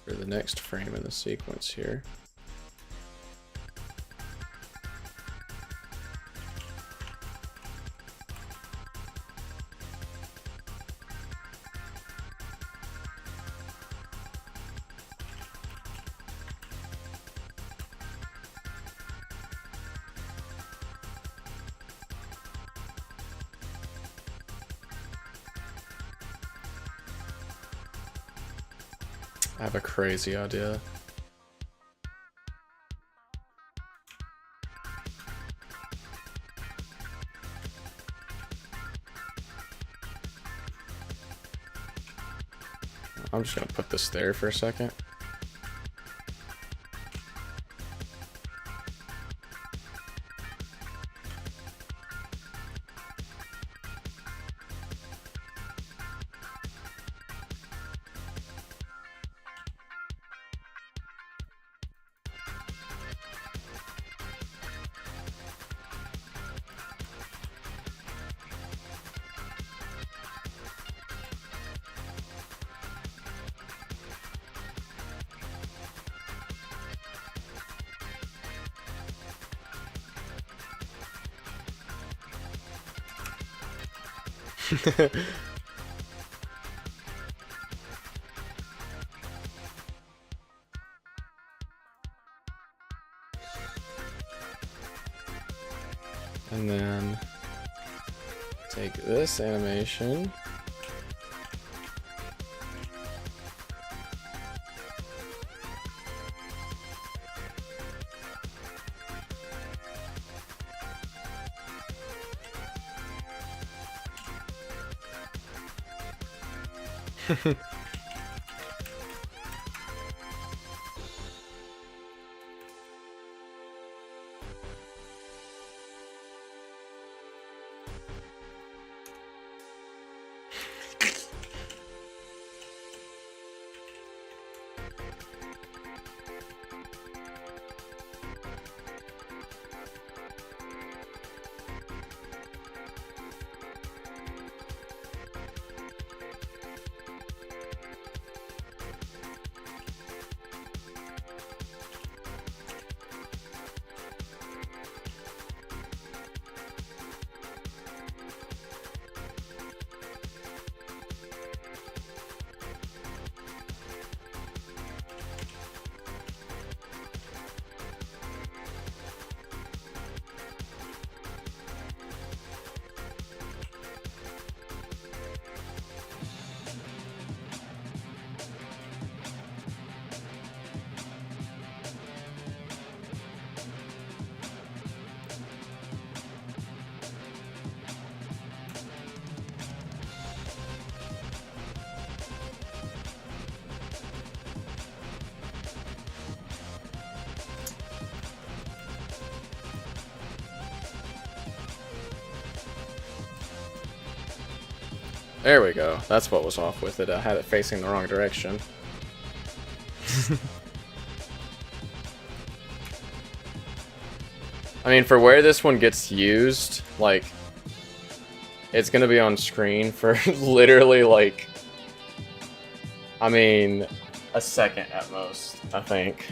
For the next frame in the sequence here. I have a crazy idea. I'm just gonna put this there for a second. And then take this animation. There we go. That's what was off with it. I had it facing the wrong direction. I mean, for where this one gets used, like, it's gonna be on screen for literally, like, I mean, a second at most, I think.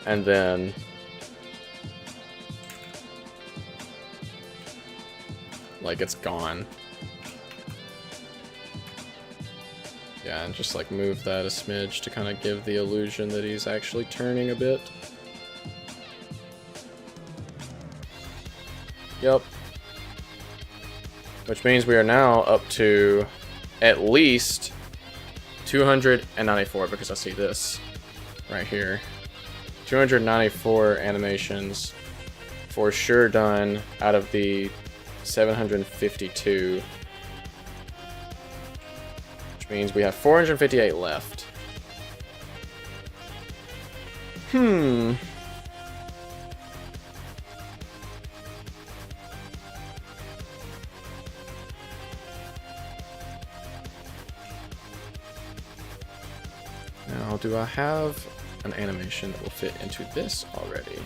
And then... like, it's gone. Yeah, and just, like, move that a smidge to kind of give the illusion that he's actually turning a bit. Yep. Which means we are now up to at least 294, because I see this right here. 294 animations for sure done out of the 752. Which means we have 458 left. Now do I have an animation that will fit into this already?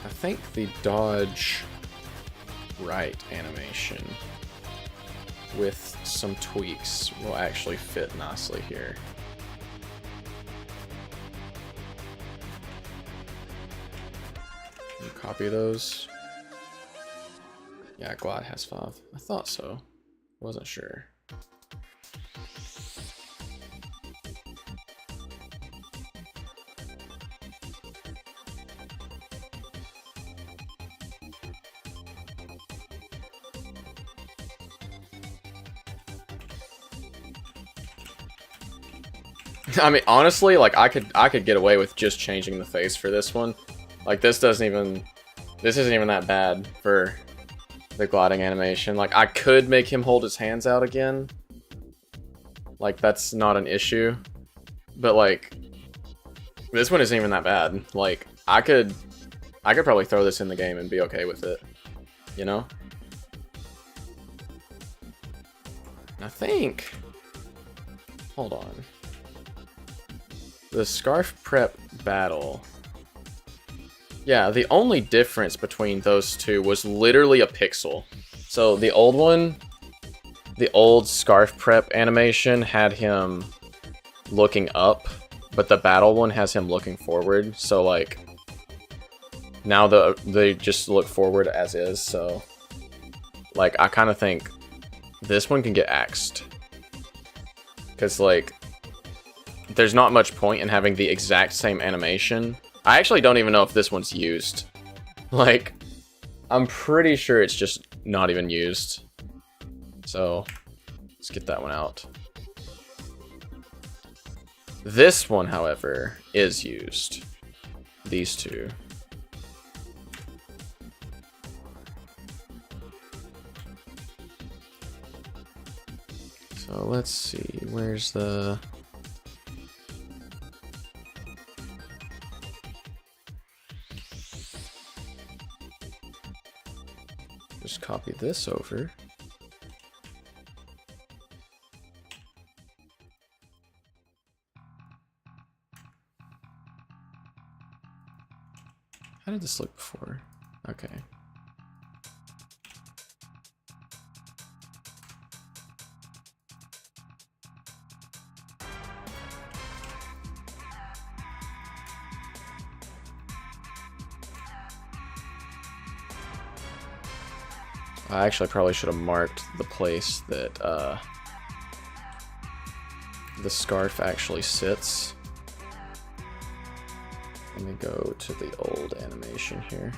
I think the dodge right animation with some tweaks will actually fit nicely here. Can you copy those? Yeah, Glide has 5. I thought so. Wasn't sure. I mean, honestly, like I could get away with just changing the face for this one. Like this isn't even that bad for the gliding animation. Like I could make him hold his hands out again. Like that's not an issue. But like this one isn't even that bad. Like I could probably throw this in the game and be okay with it. You know? I think, hold on. The Scarf Prep battle. Yeah, the only difference between those two was literally a pixel. So the old one, the old Scarf Prep animation had him looking up, but the battle one has him looking forward. So like, now they just look forward as is. So like, I kind of think this one can get axed. Because like, there's not much point in having the exact same animation. I actually don't even know if this one's used. Like, I'm pretty sure it's just not even used. So, let's get that one out. This one, however, is used. These two. So, let's see. Where's the... just copy this over. How did this look before? Okay. I actually probably should have marked the place that the scarf actually sits. Let me go to the old animation here.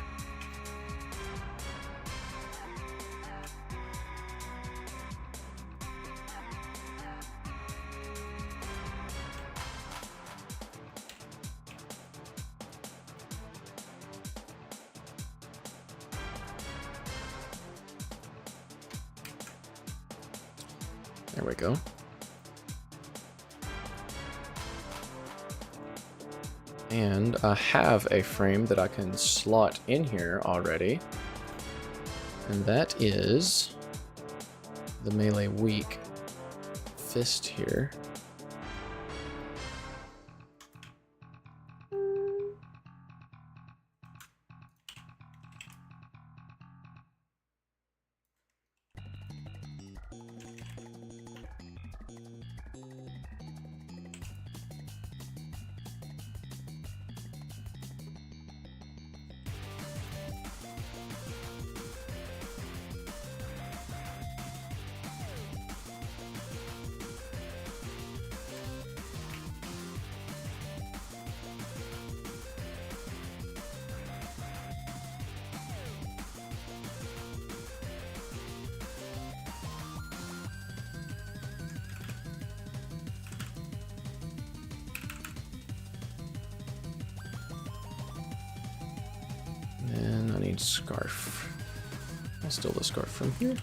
There we go. And I have a frame that I can slot in here already. And that is the melee weak fist here. And I need scarf. I'll steal the scarf from here.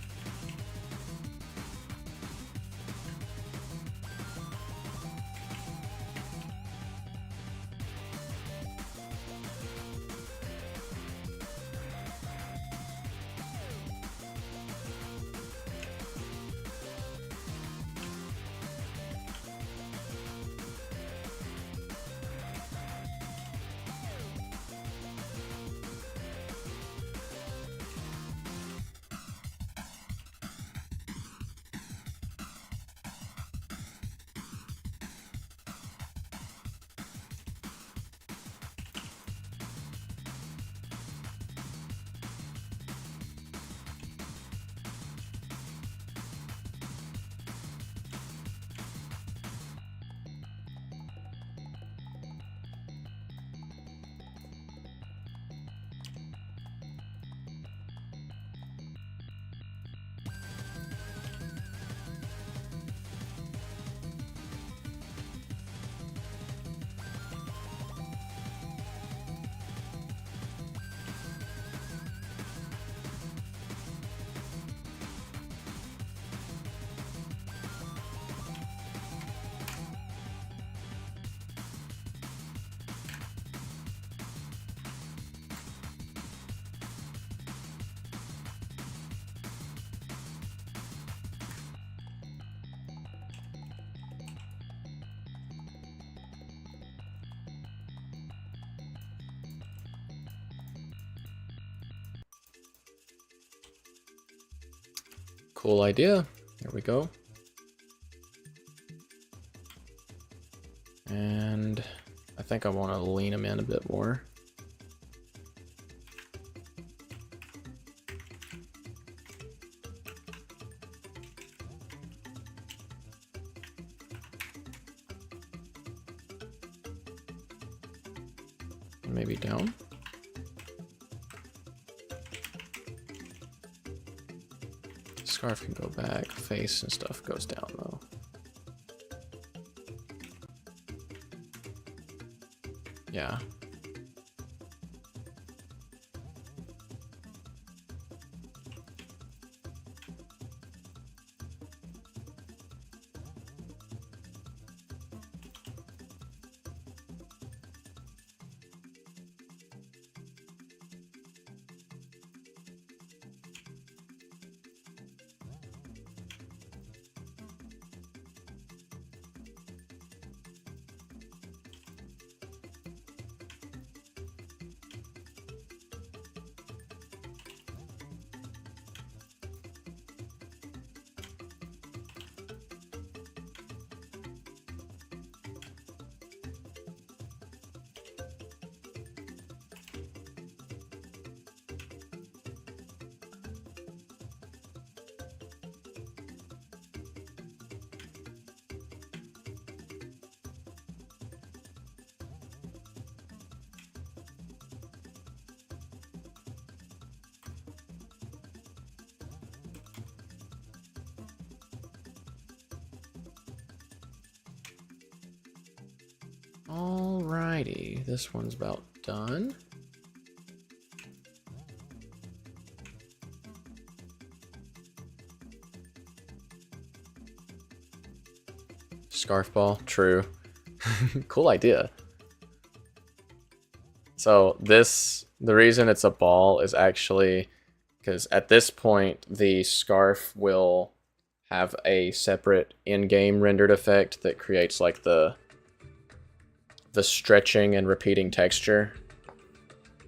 Cool idea. There we go. And I think I want to lean him in a bit more. Maybe down. Scarf can go back, face and stuff goes down though. Yeah. Alrighty, this one's about done. Scarf ball, true. Cool idea. So this, the reason it's a ball is actually Because at this point, the scarf will have a separate in-game rendered effect that creates like the stretching and repeating texture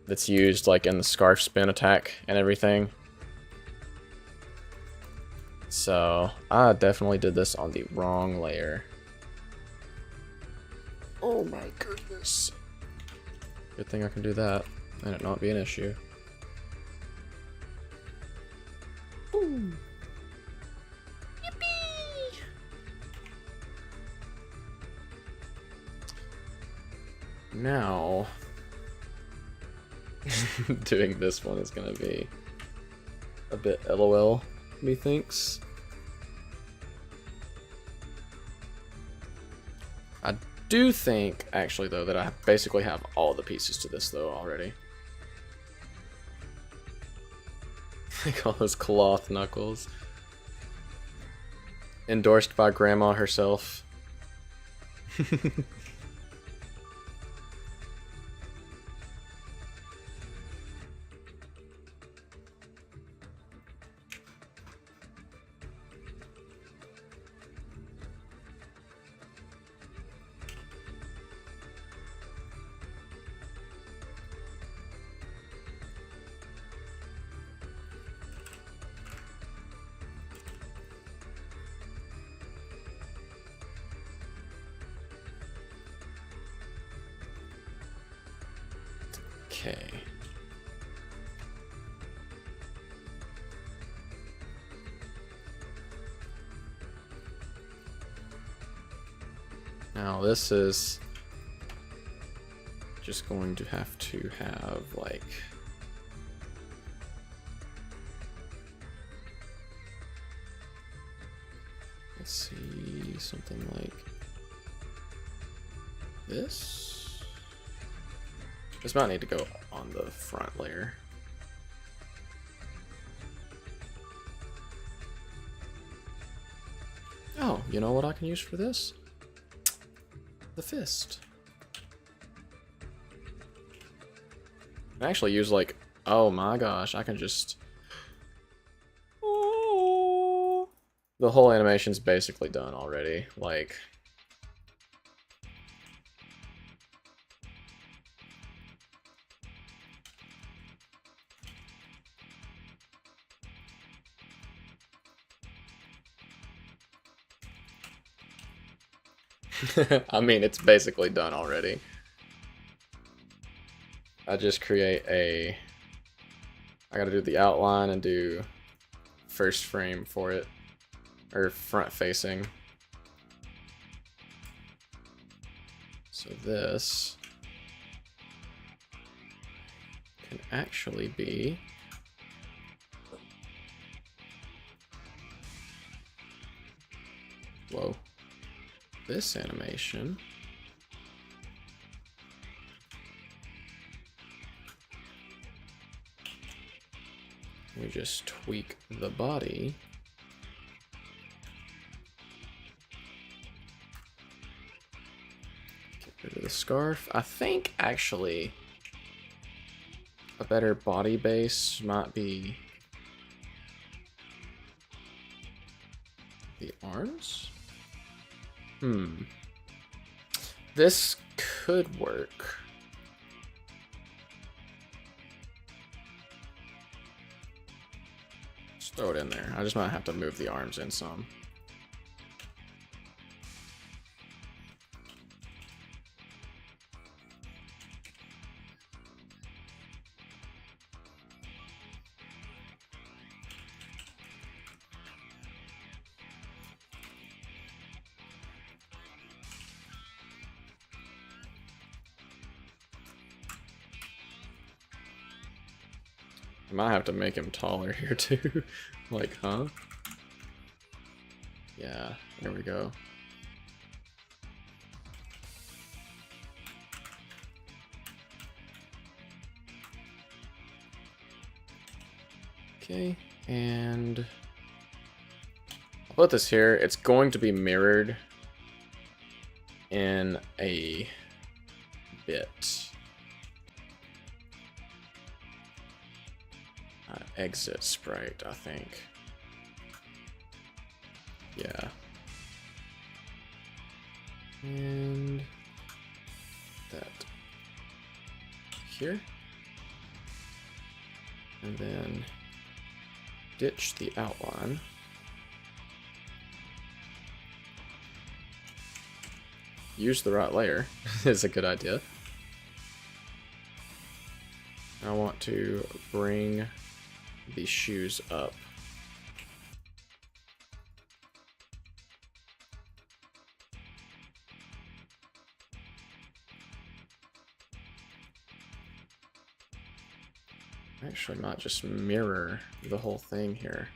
that's used like in the scarf spin attack and everything. So I definitely did this on the wrong layer. Oh my goodness. Good thing I can do that and it not be an issue. Ooh. Yippee! Now, doing this one is gonna be a bit LOL, methinks. I do think, actually, though, that I basically have all the pieces to this, though, already. I call those cloth knuckles. Endorsed by Grandma herself. Okay. Now this is just going to have like let's see, something like this. This might need to go on the front layer. Oh, you know what I can use for this? The fist. I actually use like, oh my gosh, I can just... Oh. The whole animation's basically done already, like... I mean, it's basically done already. I just create a... I gotta do the outline and do first frame for it. Or front facing. So this can actually be... Whoa. This animation we just tweak the body get rid of the scarf. I think actually a better body base might be the arms. This could work. Just throw it in there. I just might have to move the arms in some. I might have to make him taller here too. Like, huh? Yeah, there we go. Okay, and I'll put this here. It's going to be mirrored in a bit. exit sprite, I think. Yeah. And that here. And then ditch the outline. Use the right layer is a good idea. I want to bring the shoes up. Actually, not just mirror the whole thing here.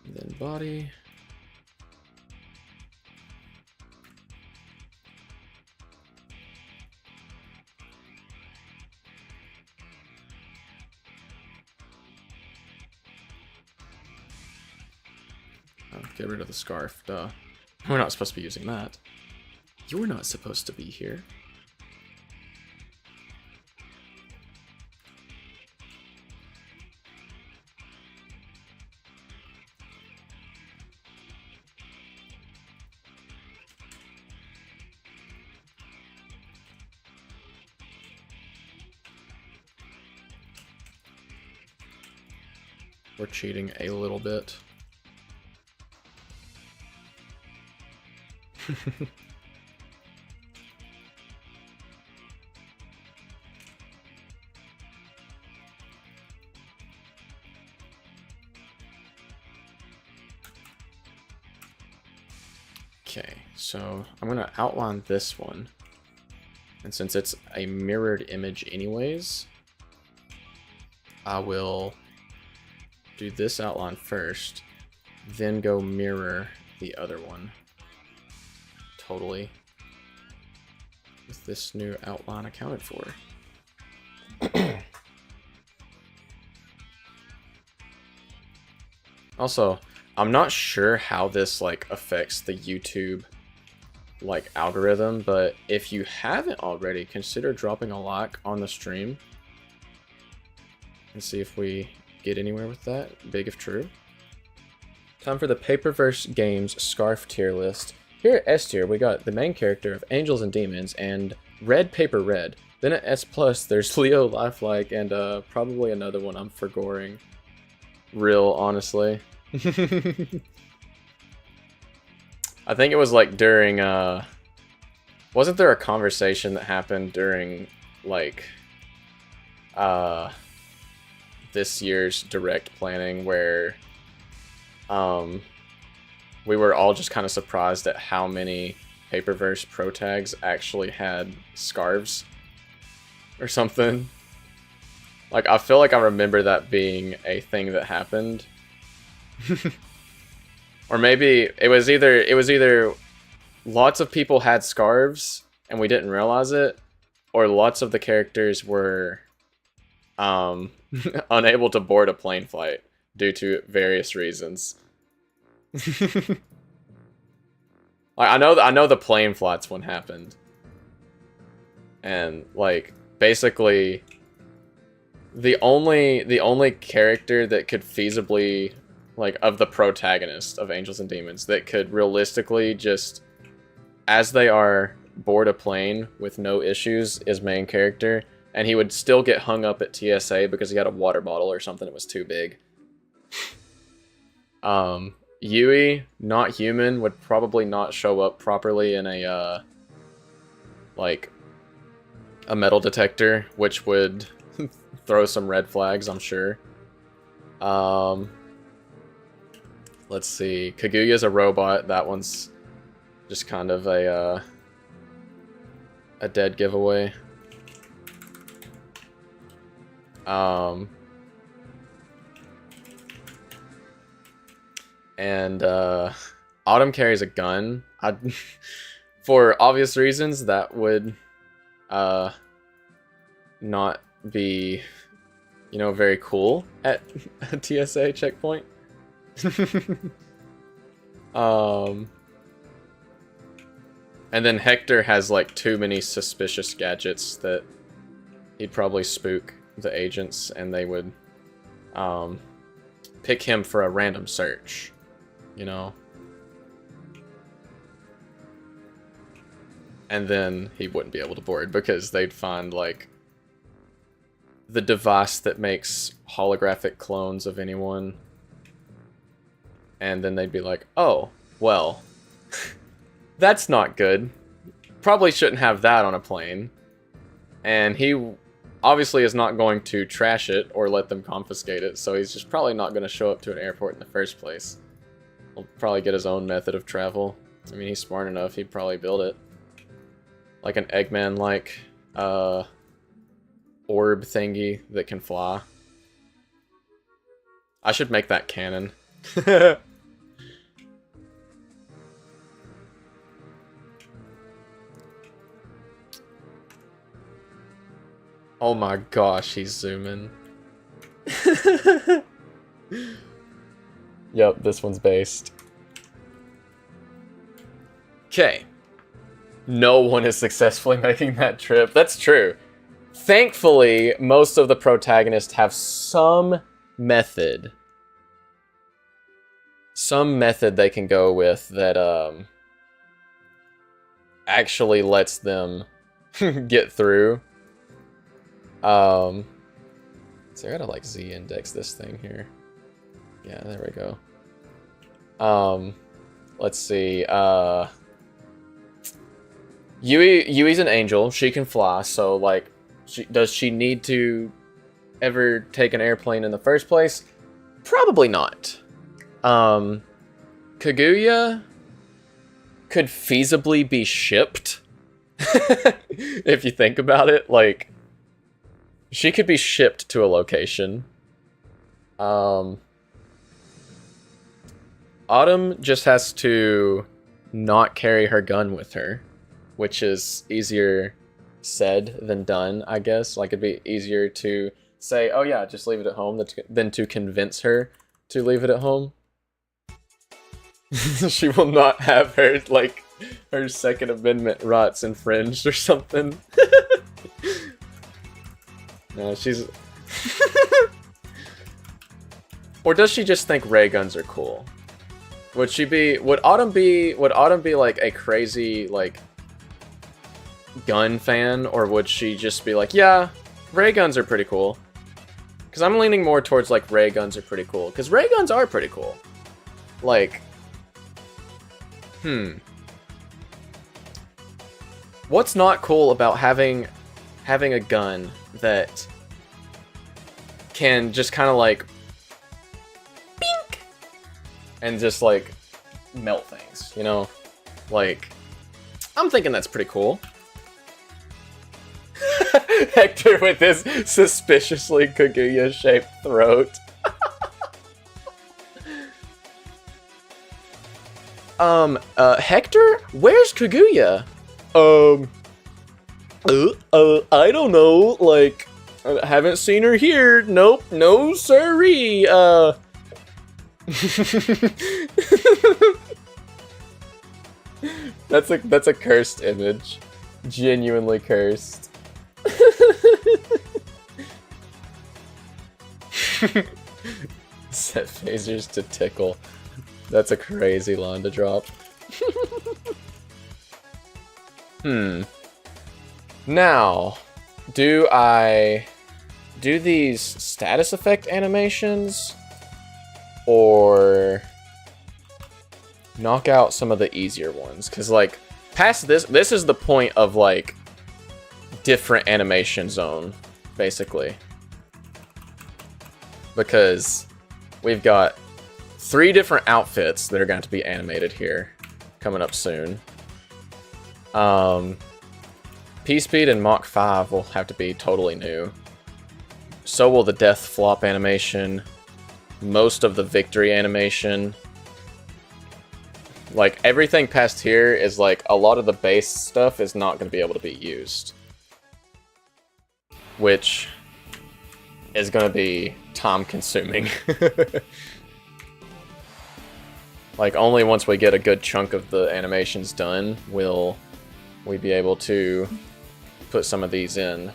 And then body. Oh, get rid of the scarf, duh. We're not supposed to be using that. You're not supposed to be here. We're cheating a little bit. Okay, so I'm gonna outline this one. And since it's a mirrored image anyways, I will do this outline first, then go mirror the other one. Totally. With this new outline accounted for. Also, I'm not sure how this like affects the YouTube like algorithm, but if you haven't already, consider dropping a like on the stream and see if we get anywhere with that. Big if true. Time for the Paperverse Games Scarf tier list. Here at S tier, we got the main character of Angels and Demons and Red Paper Red. Then at S plus, there's Leo Lifelike and probably another one I'm forgoing. Real, honestly. I think it was like during, wasn't there a conversation that happened during like this year's direct planning where we were all just kind of surprised at how many Paperverse pro tags actually had scarves or something. Like, I feel like I remember that being a thing that happened. Or maybe it was either lots of people had scarves and we didn't realize it, or lots of the characters were unable to board a plane flight due to various reasons. Like, I know the plane flights one happened, and like basically the only character that could feasibly, like, of the protagonist of Angels and Demons that could realistically just, as they are, board a plane with no issues is main character, and he would still get hung up at TSA because he had a water bottle or something that was too big. Yui, not human, would probably not show up properly in a, like, a metal detector, which would throw some red flags, I'm sure. Let's see. Kaguya's a robot. That one's just kind of a dead giveaway. And Autumn carries a gun. For obvious reasons, that would not be you know, very cool at a TSA checkpoint. And then Hector has like too many suspicious gadgets that he'd probably spook the agents and they would pick him for a random search, you know? And then he wouldn't be able to board because they'd find like the device that makes holographic clones of anyone. And then they'd be like, oh, well, that's not good. Probably shouldn't have that on a plane. And he obviously is not going to trash it or let them confiscate it, so he's just probably not going to show up to an airport in the first place. He'll probably get his own method of travel. I mean, he's smart enough, he'd probably build it. Like an Eggman-like orb thingy that can fly. I should make that canon. Oh my gosh, he's zooming. Yep, this one's based. Okay. No one is successfully making that trip. That's true. Thankfully, most of the protagonists have some method. Some method they can go with that actually lets them get through. So I gotta like Z-index this thing here. Yeah, there we go. Let's see. Yui's an angel. She can fly. So like, does she need to ever take an airplane in the first place? Probably not. Kaguya could feasibly be shipped. If you think about it, like, she could be shipped to a location. Autumn just has to not carry her gun with her, which is easier said than done, I guess. Like, it'd be easier to say, oh yeah, just leave it at home, than to convince her to leave it at home. She will not have her, like, her Second Amendment rights infringed or something. No, she's... Or does she just think ray guns are cool? Would Autumn be like a crazy, like, gun fan? Or would she just be like, yeah, ray guns are pretty cool? Because I'm leaning more towards, like, ray guns are pretty cool. Because ray guns are pretty cool. Like... What's not cool about having a gun that can just kind of like bink and just like melt things, you know? Like, I'm thinking that's pretty cool. Hector with his suspiciously Kaguya-shaped throat. Hector? Where's Kaguya? I don't know, like, I haven't seen her here. Nope, no siree, That's a cursed image. Genuinely cursed. Set phasers to tickle. That's a crazy line to drop. Now, do I do these status effect animations or knock out some of the easier ones? Because, like, past this is the point of, like, different animation zone, basically. Because we've got 3 different outfits that are going to be animated here coming up soon. P-Speed and Mach 5 will have to be totally new. So will the Death Flop animation, most of the Victory animation. Like, everything past here is like, a lot of the base stuff is not going to be able to be used. Which is going to be time consuming. Like, only once we get a good chunk of the animations done will we be able to put some of these in.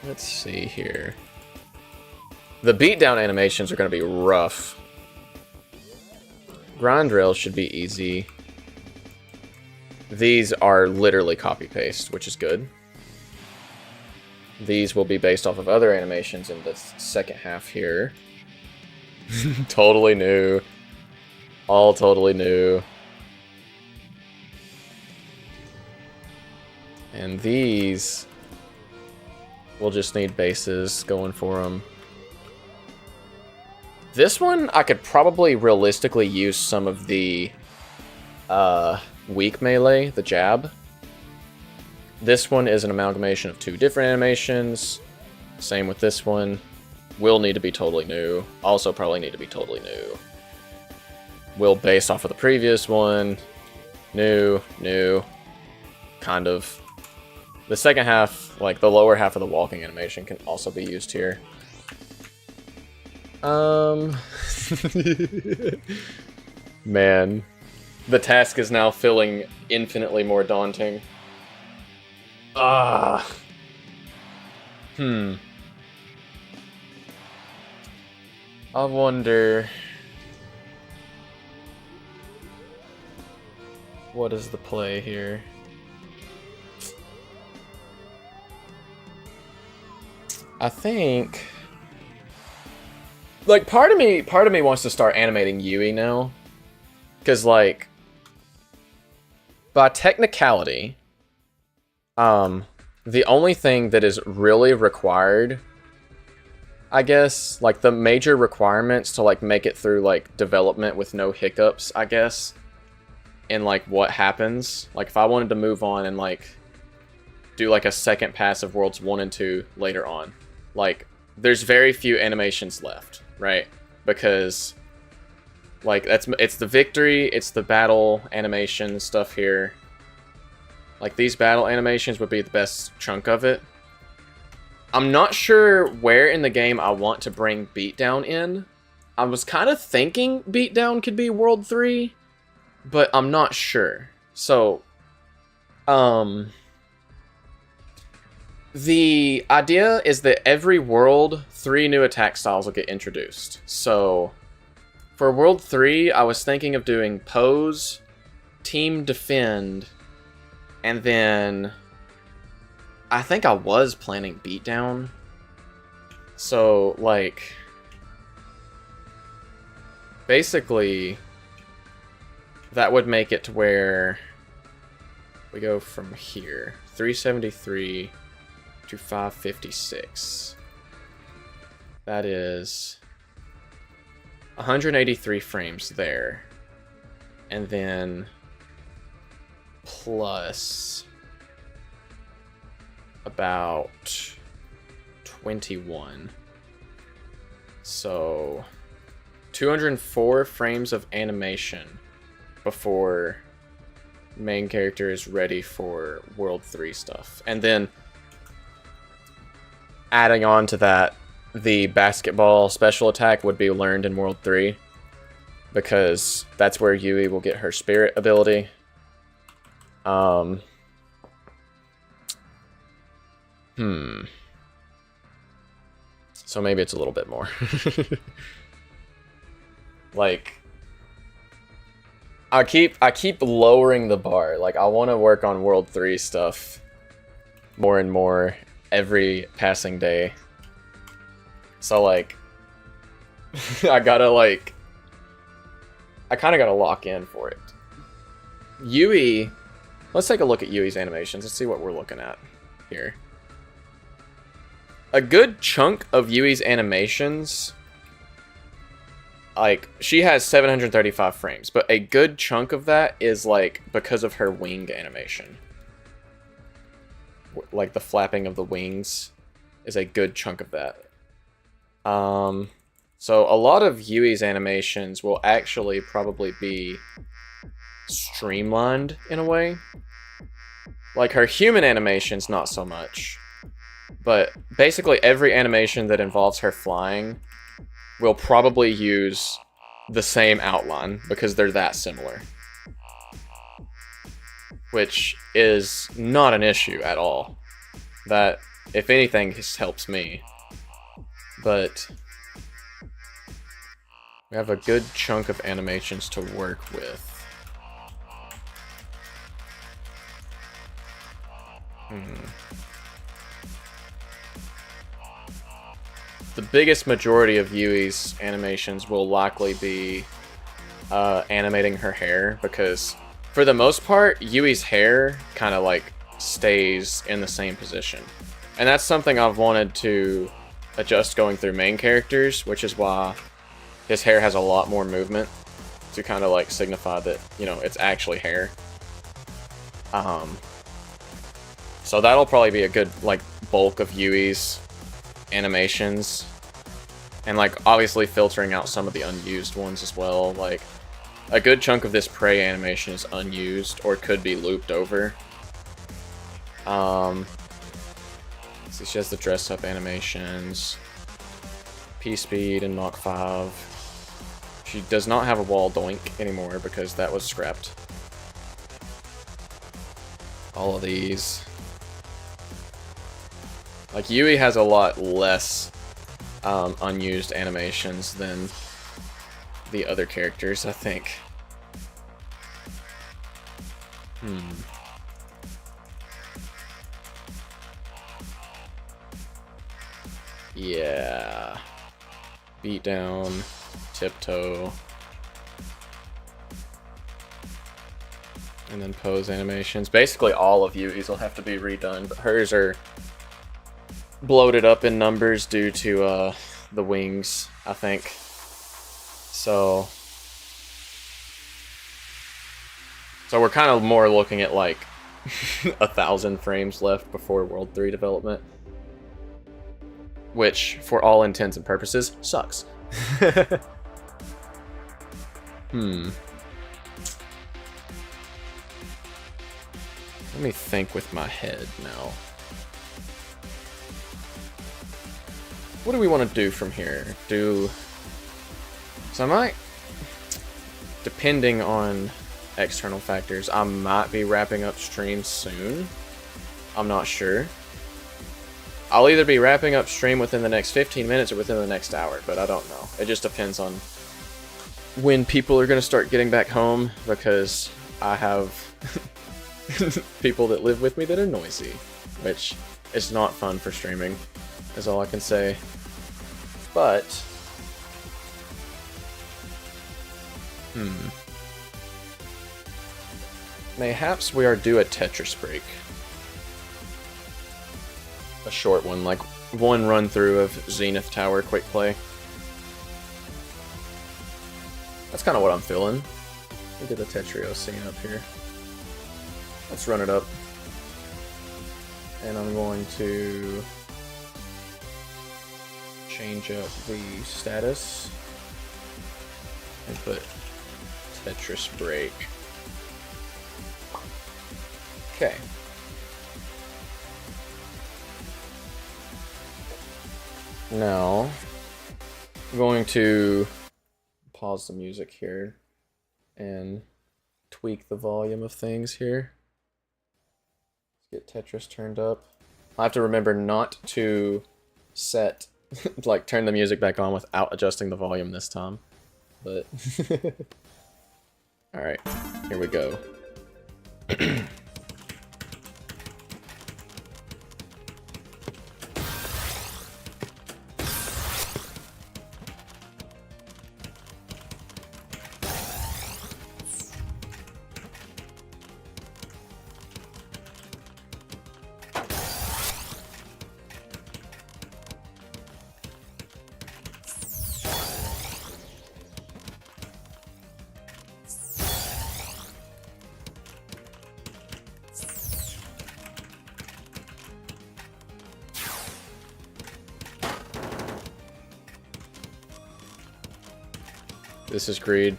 Let's see here. The beatdown animations are going to be rough. Grind rails should be easy. These are literally copy-paste, which is good. These will be based off of other animations in the second half here. Totally new. All totally new. And these will just need bases going for them. This one, I could probably realistically use some of the weak melee, the jab. This one is an amalgamation of two different animations. Same with this one. Will need to be totally new. Also probably need to be totally new. Will base off of the previous one. New. Kind of. The second half, like the lower half of the walking animation, can also be used here. Man. The task is now feeling infinitely more daunting. I wonder... what is the play here? I think... like, part of me wants to start animating Yui now. Because, like, by technicality, the only thing that is really required, I guess, like, the major requirements to, like, make it through, like, development with no hiccups, I guess, in, like, what happens. Like, if I wanted to move on and, like, do, like, a second pass of Worlds 1 and 2 later on, like, there's very few animations left, right? Because, like, it's the victory, it's the battle animation stuff here. Like, these battle animations would be the best chunk of it. I'm not sure where in the game I want to bring Beatdown in. I was kind of thinking Beatdown could be World 3, but I'm not sure. So, the idea is that every world, 3 new attack styles will get introduced. So, for World 3, I was thinking of doing Pose, Team Defend, and then I think I was planning Beatdown. So, like, basically, that would make it to where we go from here, 373 to 556. That is 183 frames there. And then plus about 21. So 204 frames of animation before main character is ready for World 3 stuff. And then adding on to that, the basketball special attack would be learned in World 3, because that's where Yui will get her spirit ability. So maybe it's a little bit more. Like, I keep lowering the bar. Like, I want to work on World 3 stuff more and more every passing day. So, like, I kind of gotta lock in for it. Yui, let's take a look at Yui's animations. Let's see what we're looking at here. A good chunk of Yui's animations, like, she has 735 frames, but a good chunk of that is, like, because of her wing animation. Like, the flapping of the wings is a good chunk of that. So a lot of Yui's animations will actually probably be streamlined in a way. Like, her human animations, not so much. But basically every animation that involves her flying will probably use the same outline because they're that similar. Which is not an issue at all. That, if anything, just helps me. But we have a good chunk of animations to work with. The biggest majority of Yui's animations will likely be animating her hair, because for the most part, Yui's hair kind of like stays in the same position. And that's something I've wanted to adjust going through main characters, which is why his hair has a lot more movement to kind of like signify that, you know, it's actually hair. So that'll probably be a good like bulk of Yui's animations. And like obviously filtering out some of the unused ones as well. Like a good chunk of this prey animation is unused or could be looped over. So she has the dress up animations, P-Speed and Mach 5. She does not have a wall doink anymore because that was scrapped. All of these. Like, Yui has a lot less unused animations than the other characters, I think. Yeah. Beat down, tiptoe. And then pose animations. Basically all of Yui's will have to be redone, but hers are bloated up in numbers due to the wings, I think. So we're kind of more looking at like 1,000 frames left before World 3 development. Which, for all intents and purposes, sucks. Let me think with my head now. What do we want to do from here? So I might, depending on external factors, I might be wrapping up stream soon. I'm not sure. I'll either be wrapping up stream within the next 15 minutes or within the next hour, but I don't know. It just depends on when people are going to start getting back home, because I have people that live with me that are noisy, which is not fun for streaming, is all I can say. But mayhaps we are due a Tetris break. A short one, like one run through of Zenith Tower quick play. That's kind of what I'm feeling. Look at the Tetrio singing up here. Let's run it up. And I'm going to change up the status and put Tetris break. Okay. Now, I'm going to pause the music here and tweak the volume of things here. Let's get Tetris turned up. I have to remember not to set, like, turn the music back on without adjusting the volume this time. But, alright, here we go. This is greed.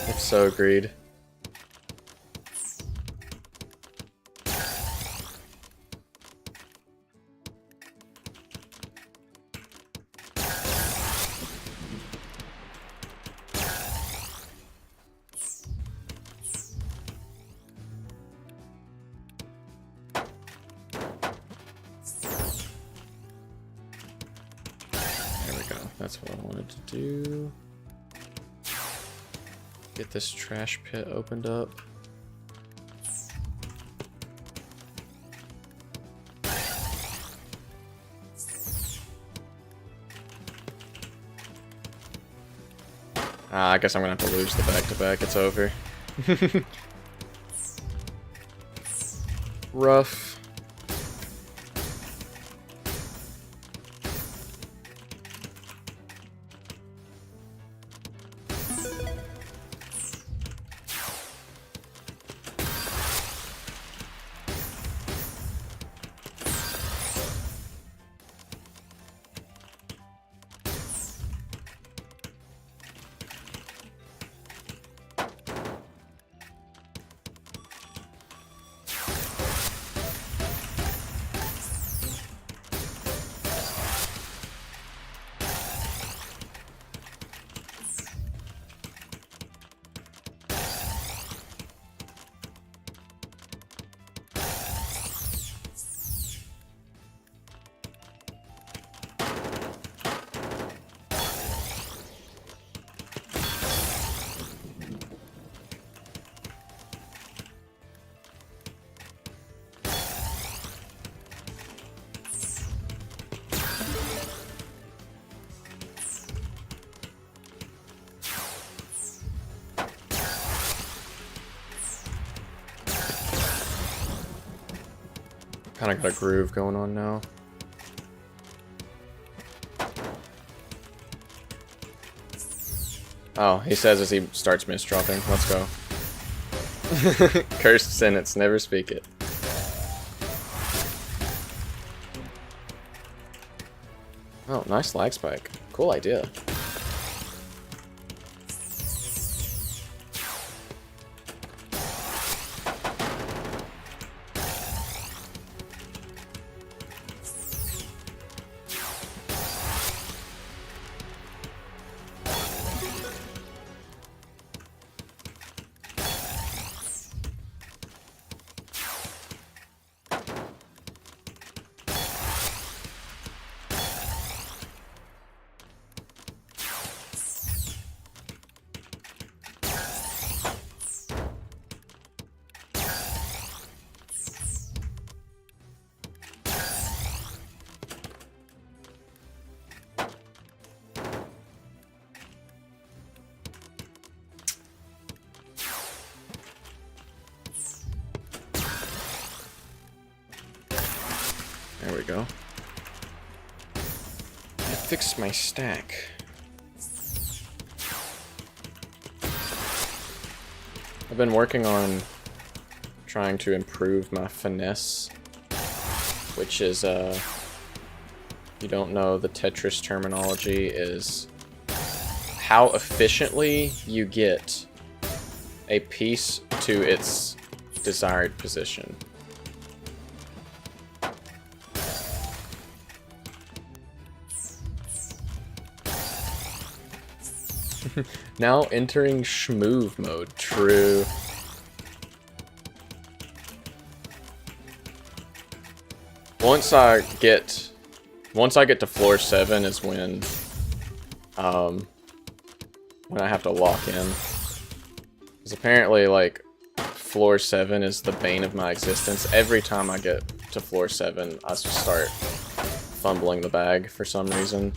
If so, agreed. That's what I wanted to do. Get this trash pit opened up. I guess I'm gonna have to lose the back-to-back. It's over. Rough. Kind of got a groove going on now. Oh, he says as he starts misdropping. Let's go. Cursed sentence, never speak it. Oh, nice lag spike. Cool idea. There we go. I fixed my stack. I've been working on trying to improve my finesse, which is, you don't know the Tetris terminology, is how efficiently you get a piece to its desired position. Now entering schmoove mode. True. Once I get to floor 7 is when I have to lock in. Because apparently, like, floor 7 is the bane of my existence. Every time I get to floor 7, I just start fumbling the bag for some reason.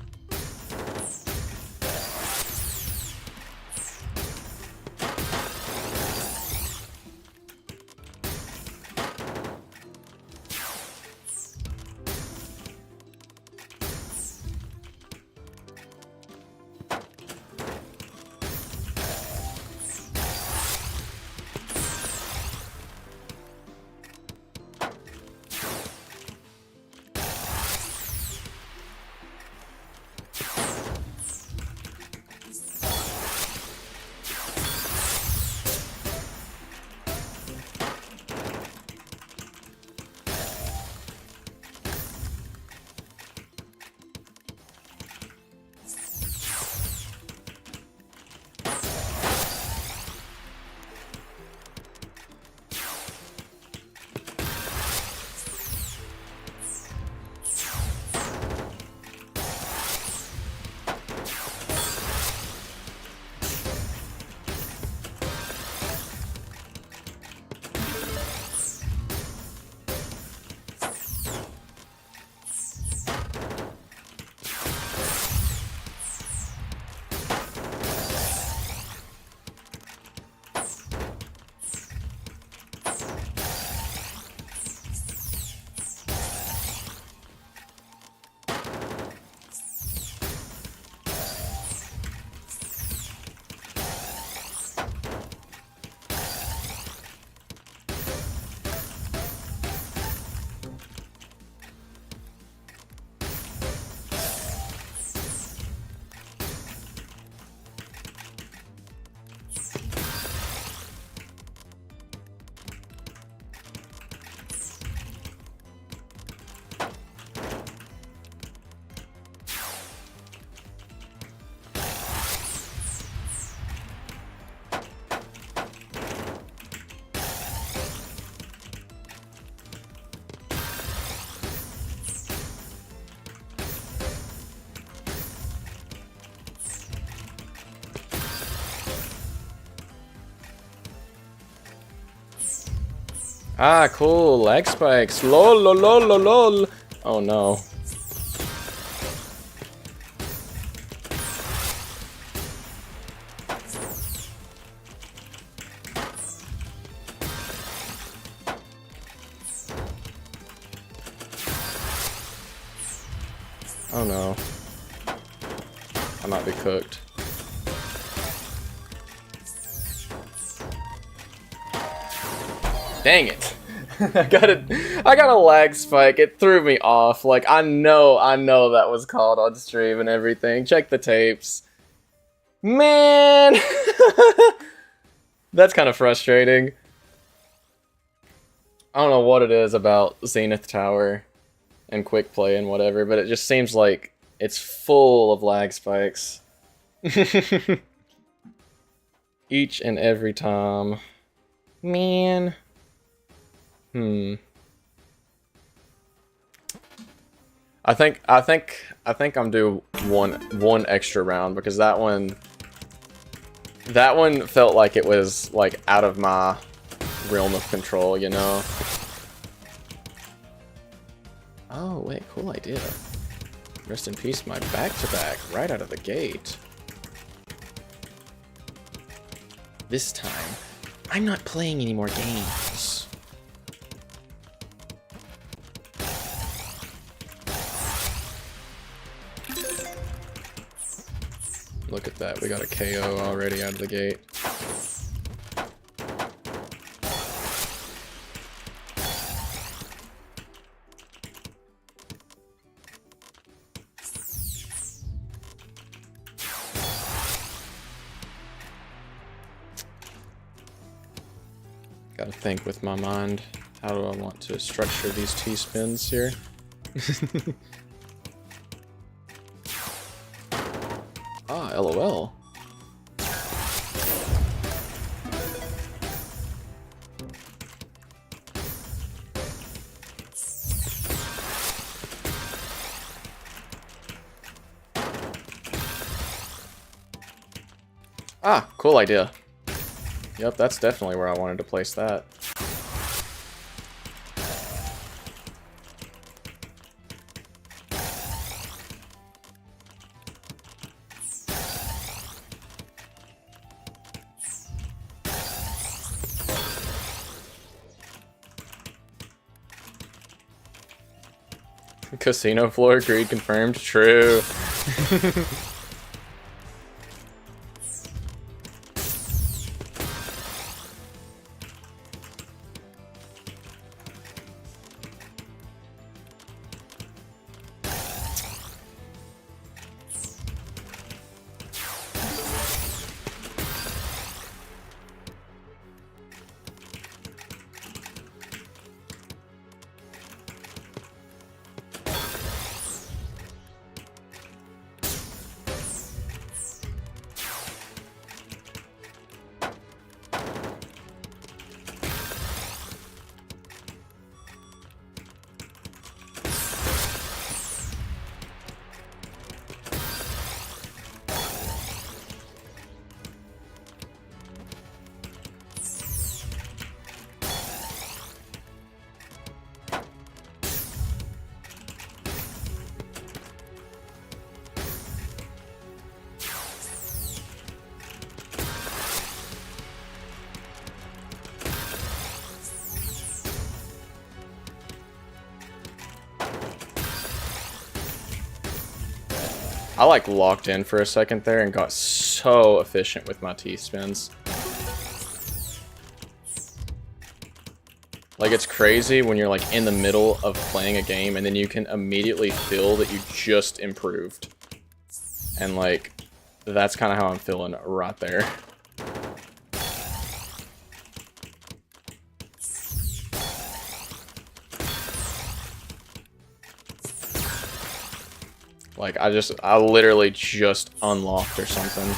Ah, cool. Lag spikes. Lol, lol, lol, lol, lol. Oh no. Oh no. I might be cooked. Dang it. I got a lag spike. It threw me off. Like, I know that was called on stream and everything. Check the tapes. Man! That's kind of frustrating. I don't know what it is about Zenith Tower and quick play and whatever, but it just seems like it's full of lag spikes. Each and every time. Man. I think I'm due one extra round because that one felt like it was like out of my realm of control, you know. Oh wait, cool idea. Rest in peace, my back-to-back right out of the gate. This time, I'm not playing any more games. Look at that, we got a KO already out of the gate. Gotta think with my mind. How do I want to structure these T-spins here? Ah, LOL. Ah, cool idea. Yep, that's definitely where I wanted to place that. Casino floor, greed confirmed. True. I like locked in for a second there and got so efficient with my T-spins. Like, it's crazy when you're like in the middle of playing a game and then you can immediately feel that you just improved. And like, that's kind of how I'm feeling right there. Like, I literally just unlocked or something.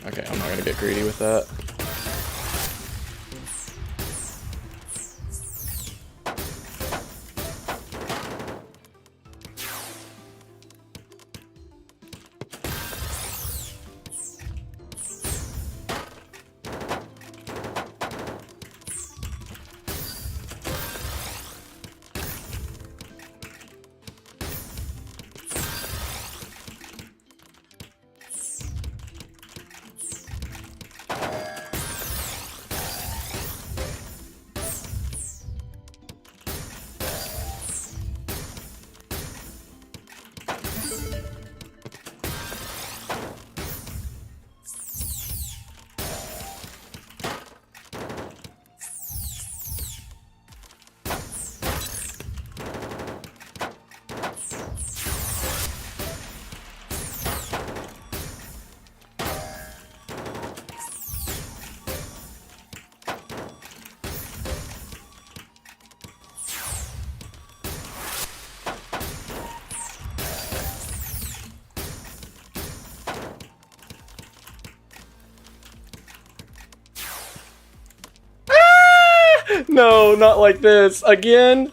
Okay, I'm not gonna get greedy with that. No, not like this. Again?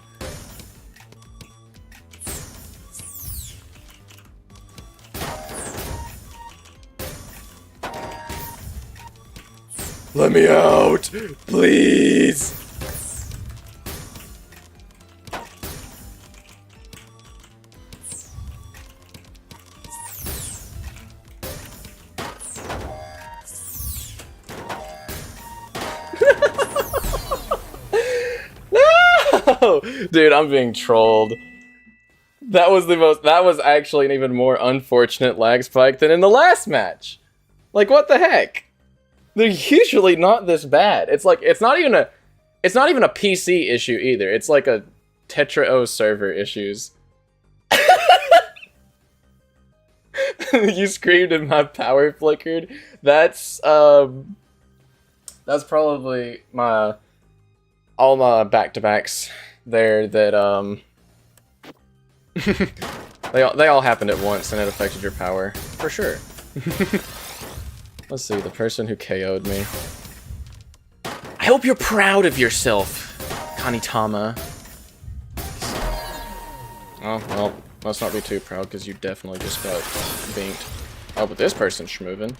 Let me out! Please! No! Dude, I'm being trolled. That was actually an even more unfortunate lag spike than in the last match. Like, what the heck? They're usually not this bad. It's like, it's not even a PC issue either. It's like a Tetra-O server issues. You screamed and my power flickered. That's probably all my back-to-backs there that they all happened at once and it affected your power for sure. Let's see, the person who KO'd me. I hope you're proud of yourself, Kanitama. Oh, well, let's not be too proud because you definitely just got binked. Oh, but this person's schmovin'.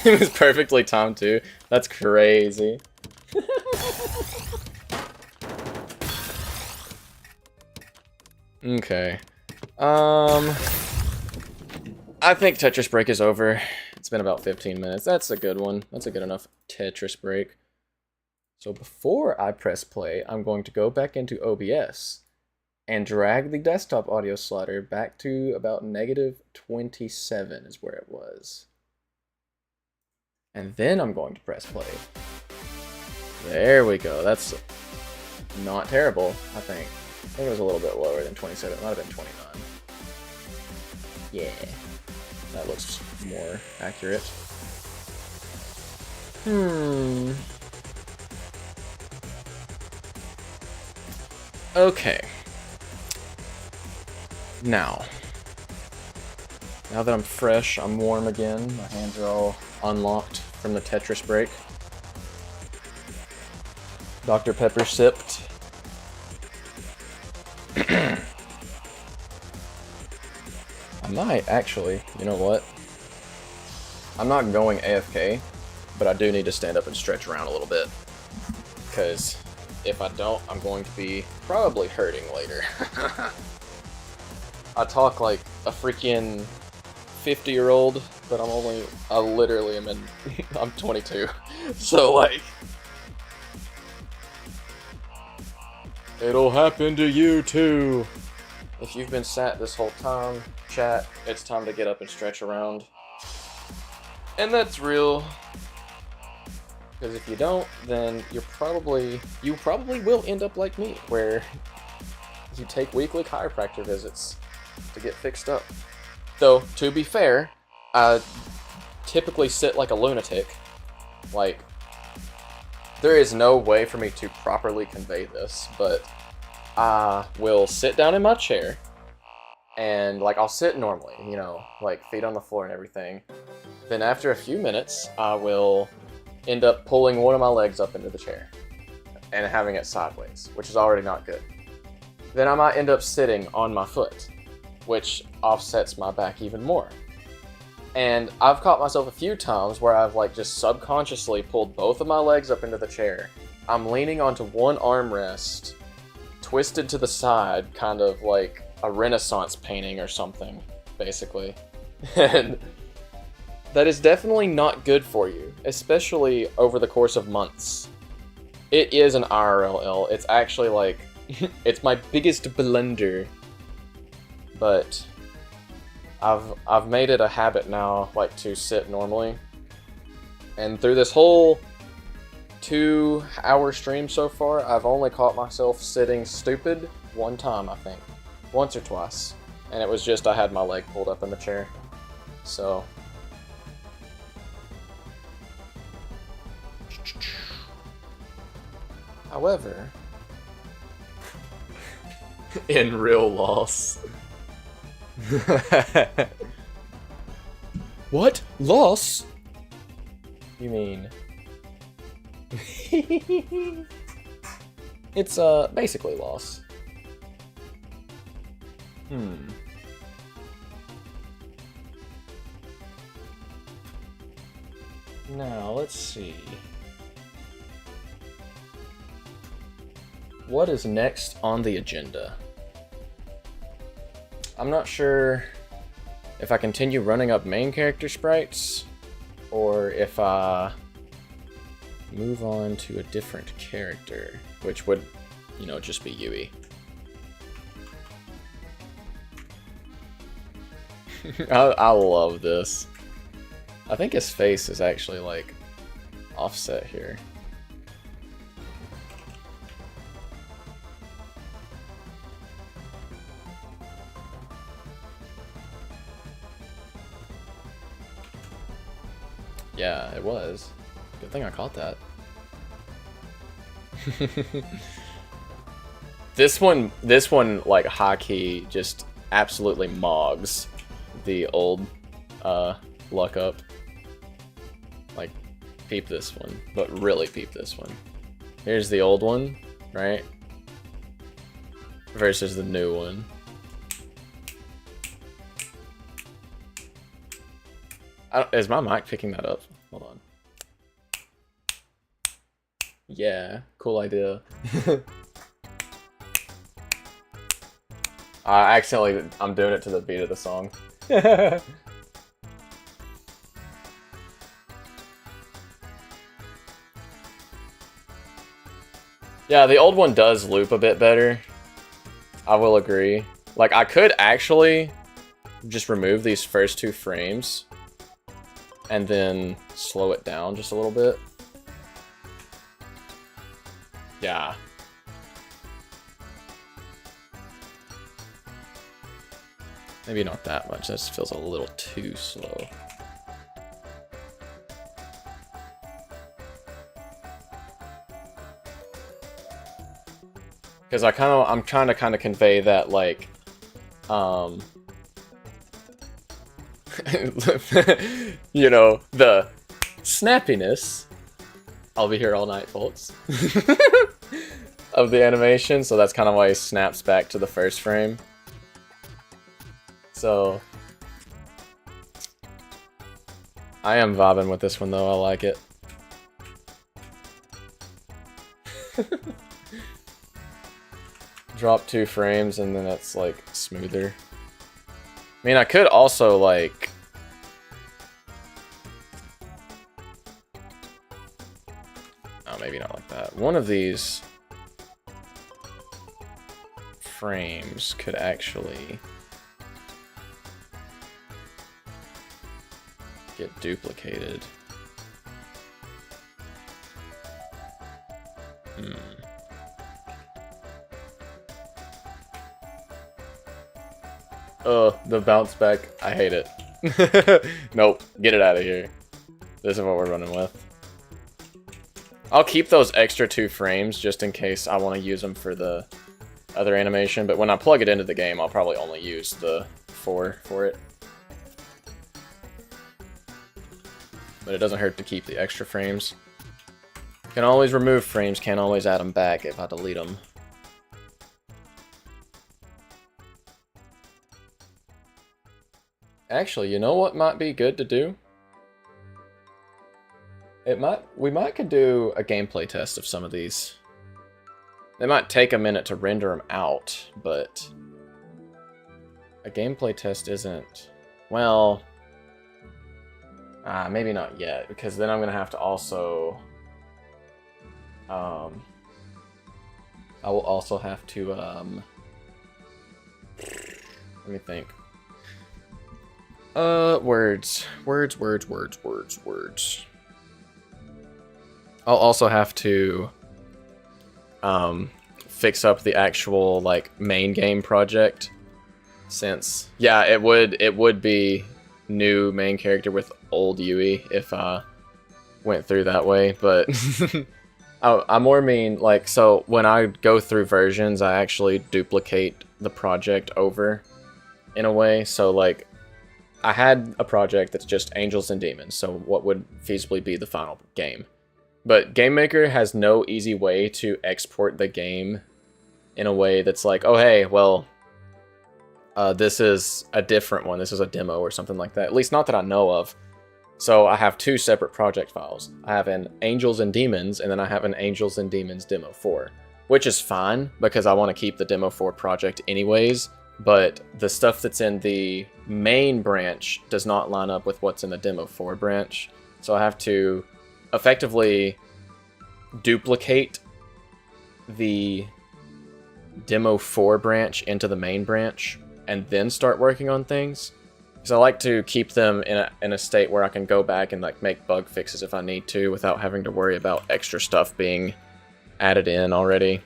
It was perfectly timed too. That's crazy. Okay. I think Tetris break is over. It's been about 15 minutes. That's a good one. That's a good enough Tetris break. So before I press play, I'm going to go back into OBS and drag the desktop audio slider back to about -27 is where it was. And then I'm going to press play. There we go. That's not terrible, I think. I think it was a little bit lower than 27. It might have been 29. Yeah. That looks more accurate. Okay. Now that I'm fresh, I'm warm again. My hands are all unlocked from the Tetris break. Dr. Pepper sipped. I might actually, you know what? I'm not going AFK, but I do need to stand up and stretch around a little bit. Because if I don't, I'm going to be probably hurting later. I talk like a freaking 50-year-old, but I literally am I'm 22. So like, it'll happen to you too. If you've been sat this whole time, chat, it's time to get up and stretch around. And that's real. Because if you don't, then you probably will end up like me, where you take weekly chiropractor visits to get fixed up. Though, to be fair, I typically sit like a lunatic. Like, there is no way for me to properly convey this, but I will sit down in my chair, and like I'll sit normally, you know, like feet on the floor and everything, Then after a few minutes, I will end up pulling one of my legs up into the chair and having it sideways, which is already not good. Then I might end up sitting on my foot, which offsets my back even more. And I've caught myself a few times where I've like just subconsciously pulled both of my legs up into the chair. I'm leaning onto one armrest, twisted to the side, kind of like a Renaissance painting or something, basically. And that is definitely not good for you, especially over the course of months. It is an IRL. It's actually like, it's my biggest blunder. But I've made it a habit now, like, to sit normally. And through this whole 2-hour stream so far, I've only caught myself sitting stupid one time, I think. Once or twice. And it was just I had my leg pulled up in the chair. So. However, in real loss. What? Loss? You mean? It's basically loss. Now, let's see. What is next on the agenda? I'm not sure if I continue running up main character sprites, or if I move on to a different character, which would, you know, just be Yui. I love this. I think his face is actually, like, offset here. Yeah, it was. Good thing I caught that. This one, like, high-key just absolutely mogs the old luck up. Like, peep this one, but really peep this one. Here's the old one, right? Versus the new one. Is my mic picking that up? Hold on. Yeah, cool idea. I'm doing it to the beat of the song. Yeah, the old one does loop a bit better. I will agree. Like, I could actually just remove these first 2 frames and then slow it down just a little bit. Yeah. Maybe not that much, that just feels a little too slow. Because I'm trying to kind of convey that, like, you know, the snappiness, I'll be here all night, folks, of the animation, so that's kind of why he snaps back to the first frame. So, I am vibing with this one though, I like it. Drop 2 frames and then it's like smoother. I mean, I could also like... Oh, maybe not like that. One of these frames could actually get duplicated. Oh, the bounce back. I hate it. Nope, get it out of here. This is what we're running with. I'll keep those extra 2 frames just in case I want to use them for the other animation, but when I plug it into the game, I'll probably only use the 4 for it. but it doesn't hurt to keep the extra frames. Can always remove frames, can't always add them back if I delete them. Actually, you know what might be good to do? We might could do a gameplay test of some of these. They might take a minute to render them out, but a gameplay test isn't, well, maybe not yet, because then I'm gonna have to also, I will also have to, let me think. Words. I'll also have to, fix up the actual, like, main game project, since, yeah, it would be new main character with old Yui if I went through that way, but I more mean, like, so when I go through versions, I actually duplicate the project over, in a way, so, like, I had a project that's just Angels and Demons, so what would feasibly be the final game. But Game Maker has no easy way to export the game in a way that's like, oh hey, well, this is a different one, this is a demo or something like that. At least not that I know of. So I have two separate project files. I have an Angels and Demons, and then I have an Angels and Demons Demo 4. Which is fine, because I want to keep the Demo 4 project anyways, but the stuff that's in the main branch does not line up with what's in the Demo 4 branch. So I have to effectively duplicate the Demo 4 branch into the main branch, and then start working on things. Because I like to keep them in a state where I can go back and like make bug fixes if I need to, without having to worry about extra stuff being added in already.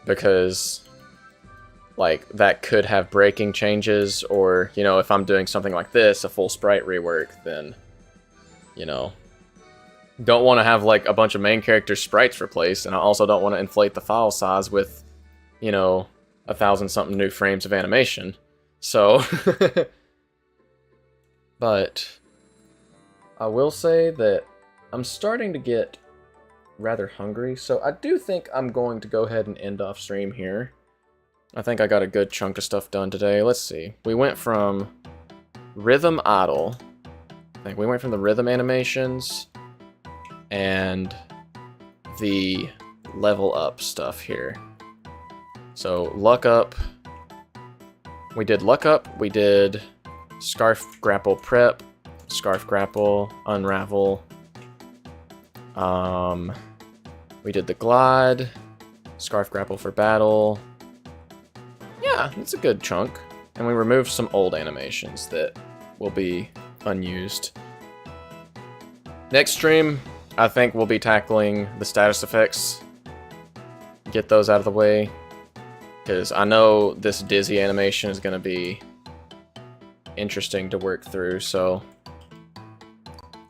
Because like that could have breaking changes, or, you know, if I'm doing something like this, a full sprite rework, then, you know, don't want to have like a bunch of main character sprites replaced, and I also don't want to inflate the file size with, you know, 1,000-something new frames of animation. So, but I will say that I'm starting to get rather hungry, so I do think I'm going to go ahead and end off stream here. I think I got a good chunk of stuff done today. Let's see. We went from Rhythm Idle. I think we went from the rhythm animations and the level up stuff here. So luck up. We did luck up. We did scarf grapple prep, scarf grapple, unravel. We did the glide, scarf grapple for battle. Yeah, it's a good chunk. And we removed some old animations that will be unused. Next stream, I think we'll be tackling the status effects. Get those out of the way. Because I know this dizzy animation is going to be interesting to work through, so...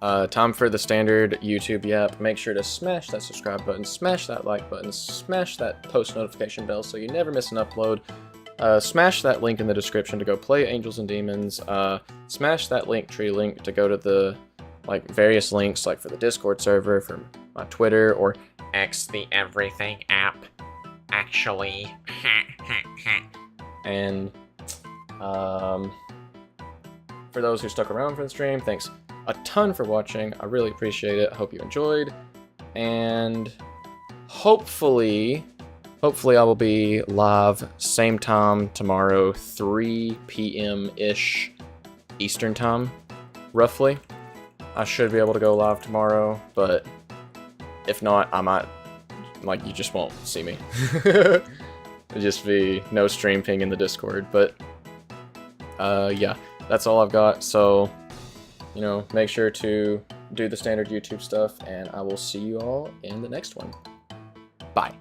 time for the standard YouTube yap. Make sure to smash that subscribe button, smash that like button, smash that post notification bell so you never miss an upload. Smash that link in the description to go play Angels and Demons. Smash that Linktree link to go to the like various links, like for the Discord server, for my Twitter, or
X the Everything app. Actually.
And for those who stuck around for the stream, thanks a ton for watching. I really appreciate it. I hope you enjoyed, and hopefully I will be live same time tomorrow, 3 p.m.-ish Eastern time, roughly. I should be able to go live tomorrow, but if not, I might, like, you just won't see me. It'll just be no stream ping in the Discord, but yeah, that's all I've got, so, you know, make sure to do the standard YouTube stuff, and I will see you all in the next one. Bye.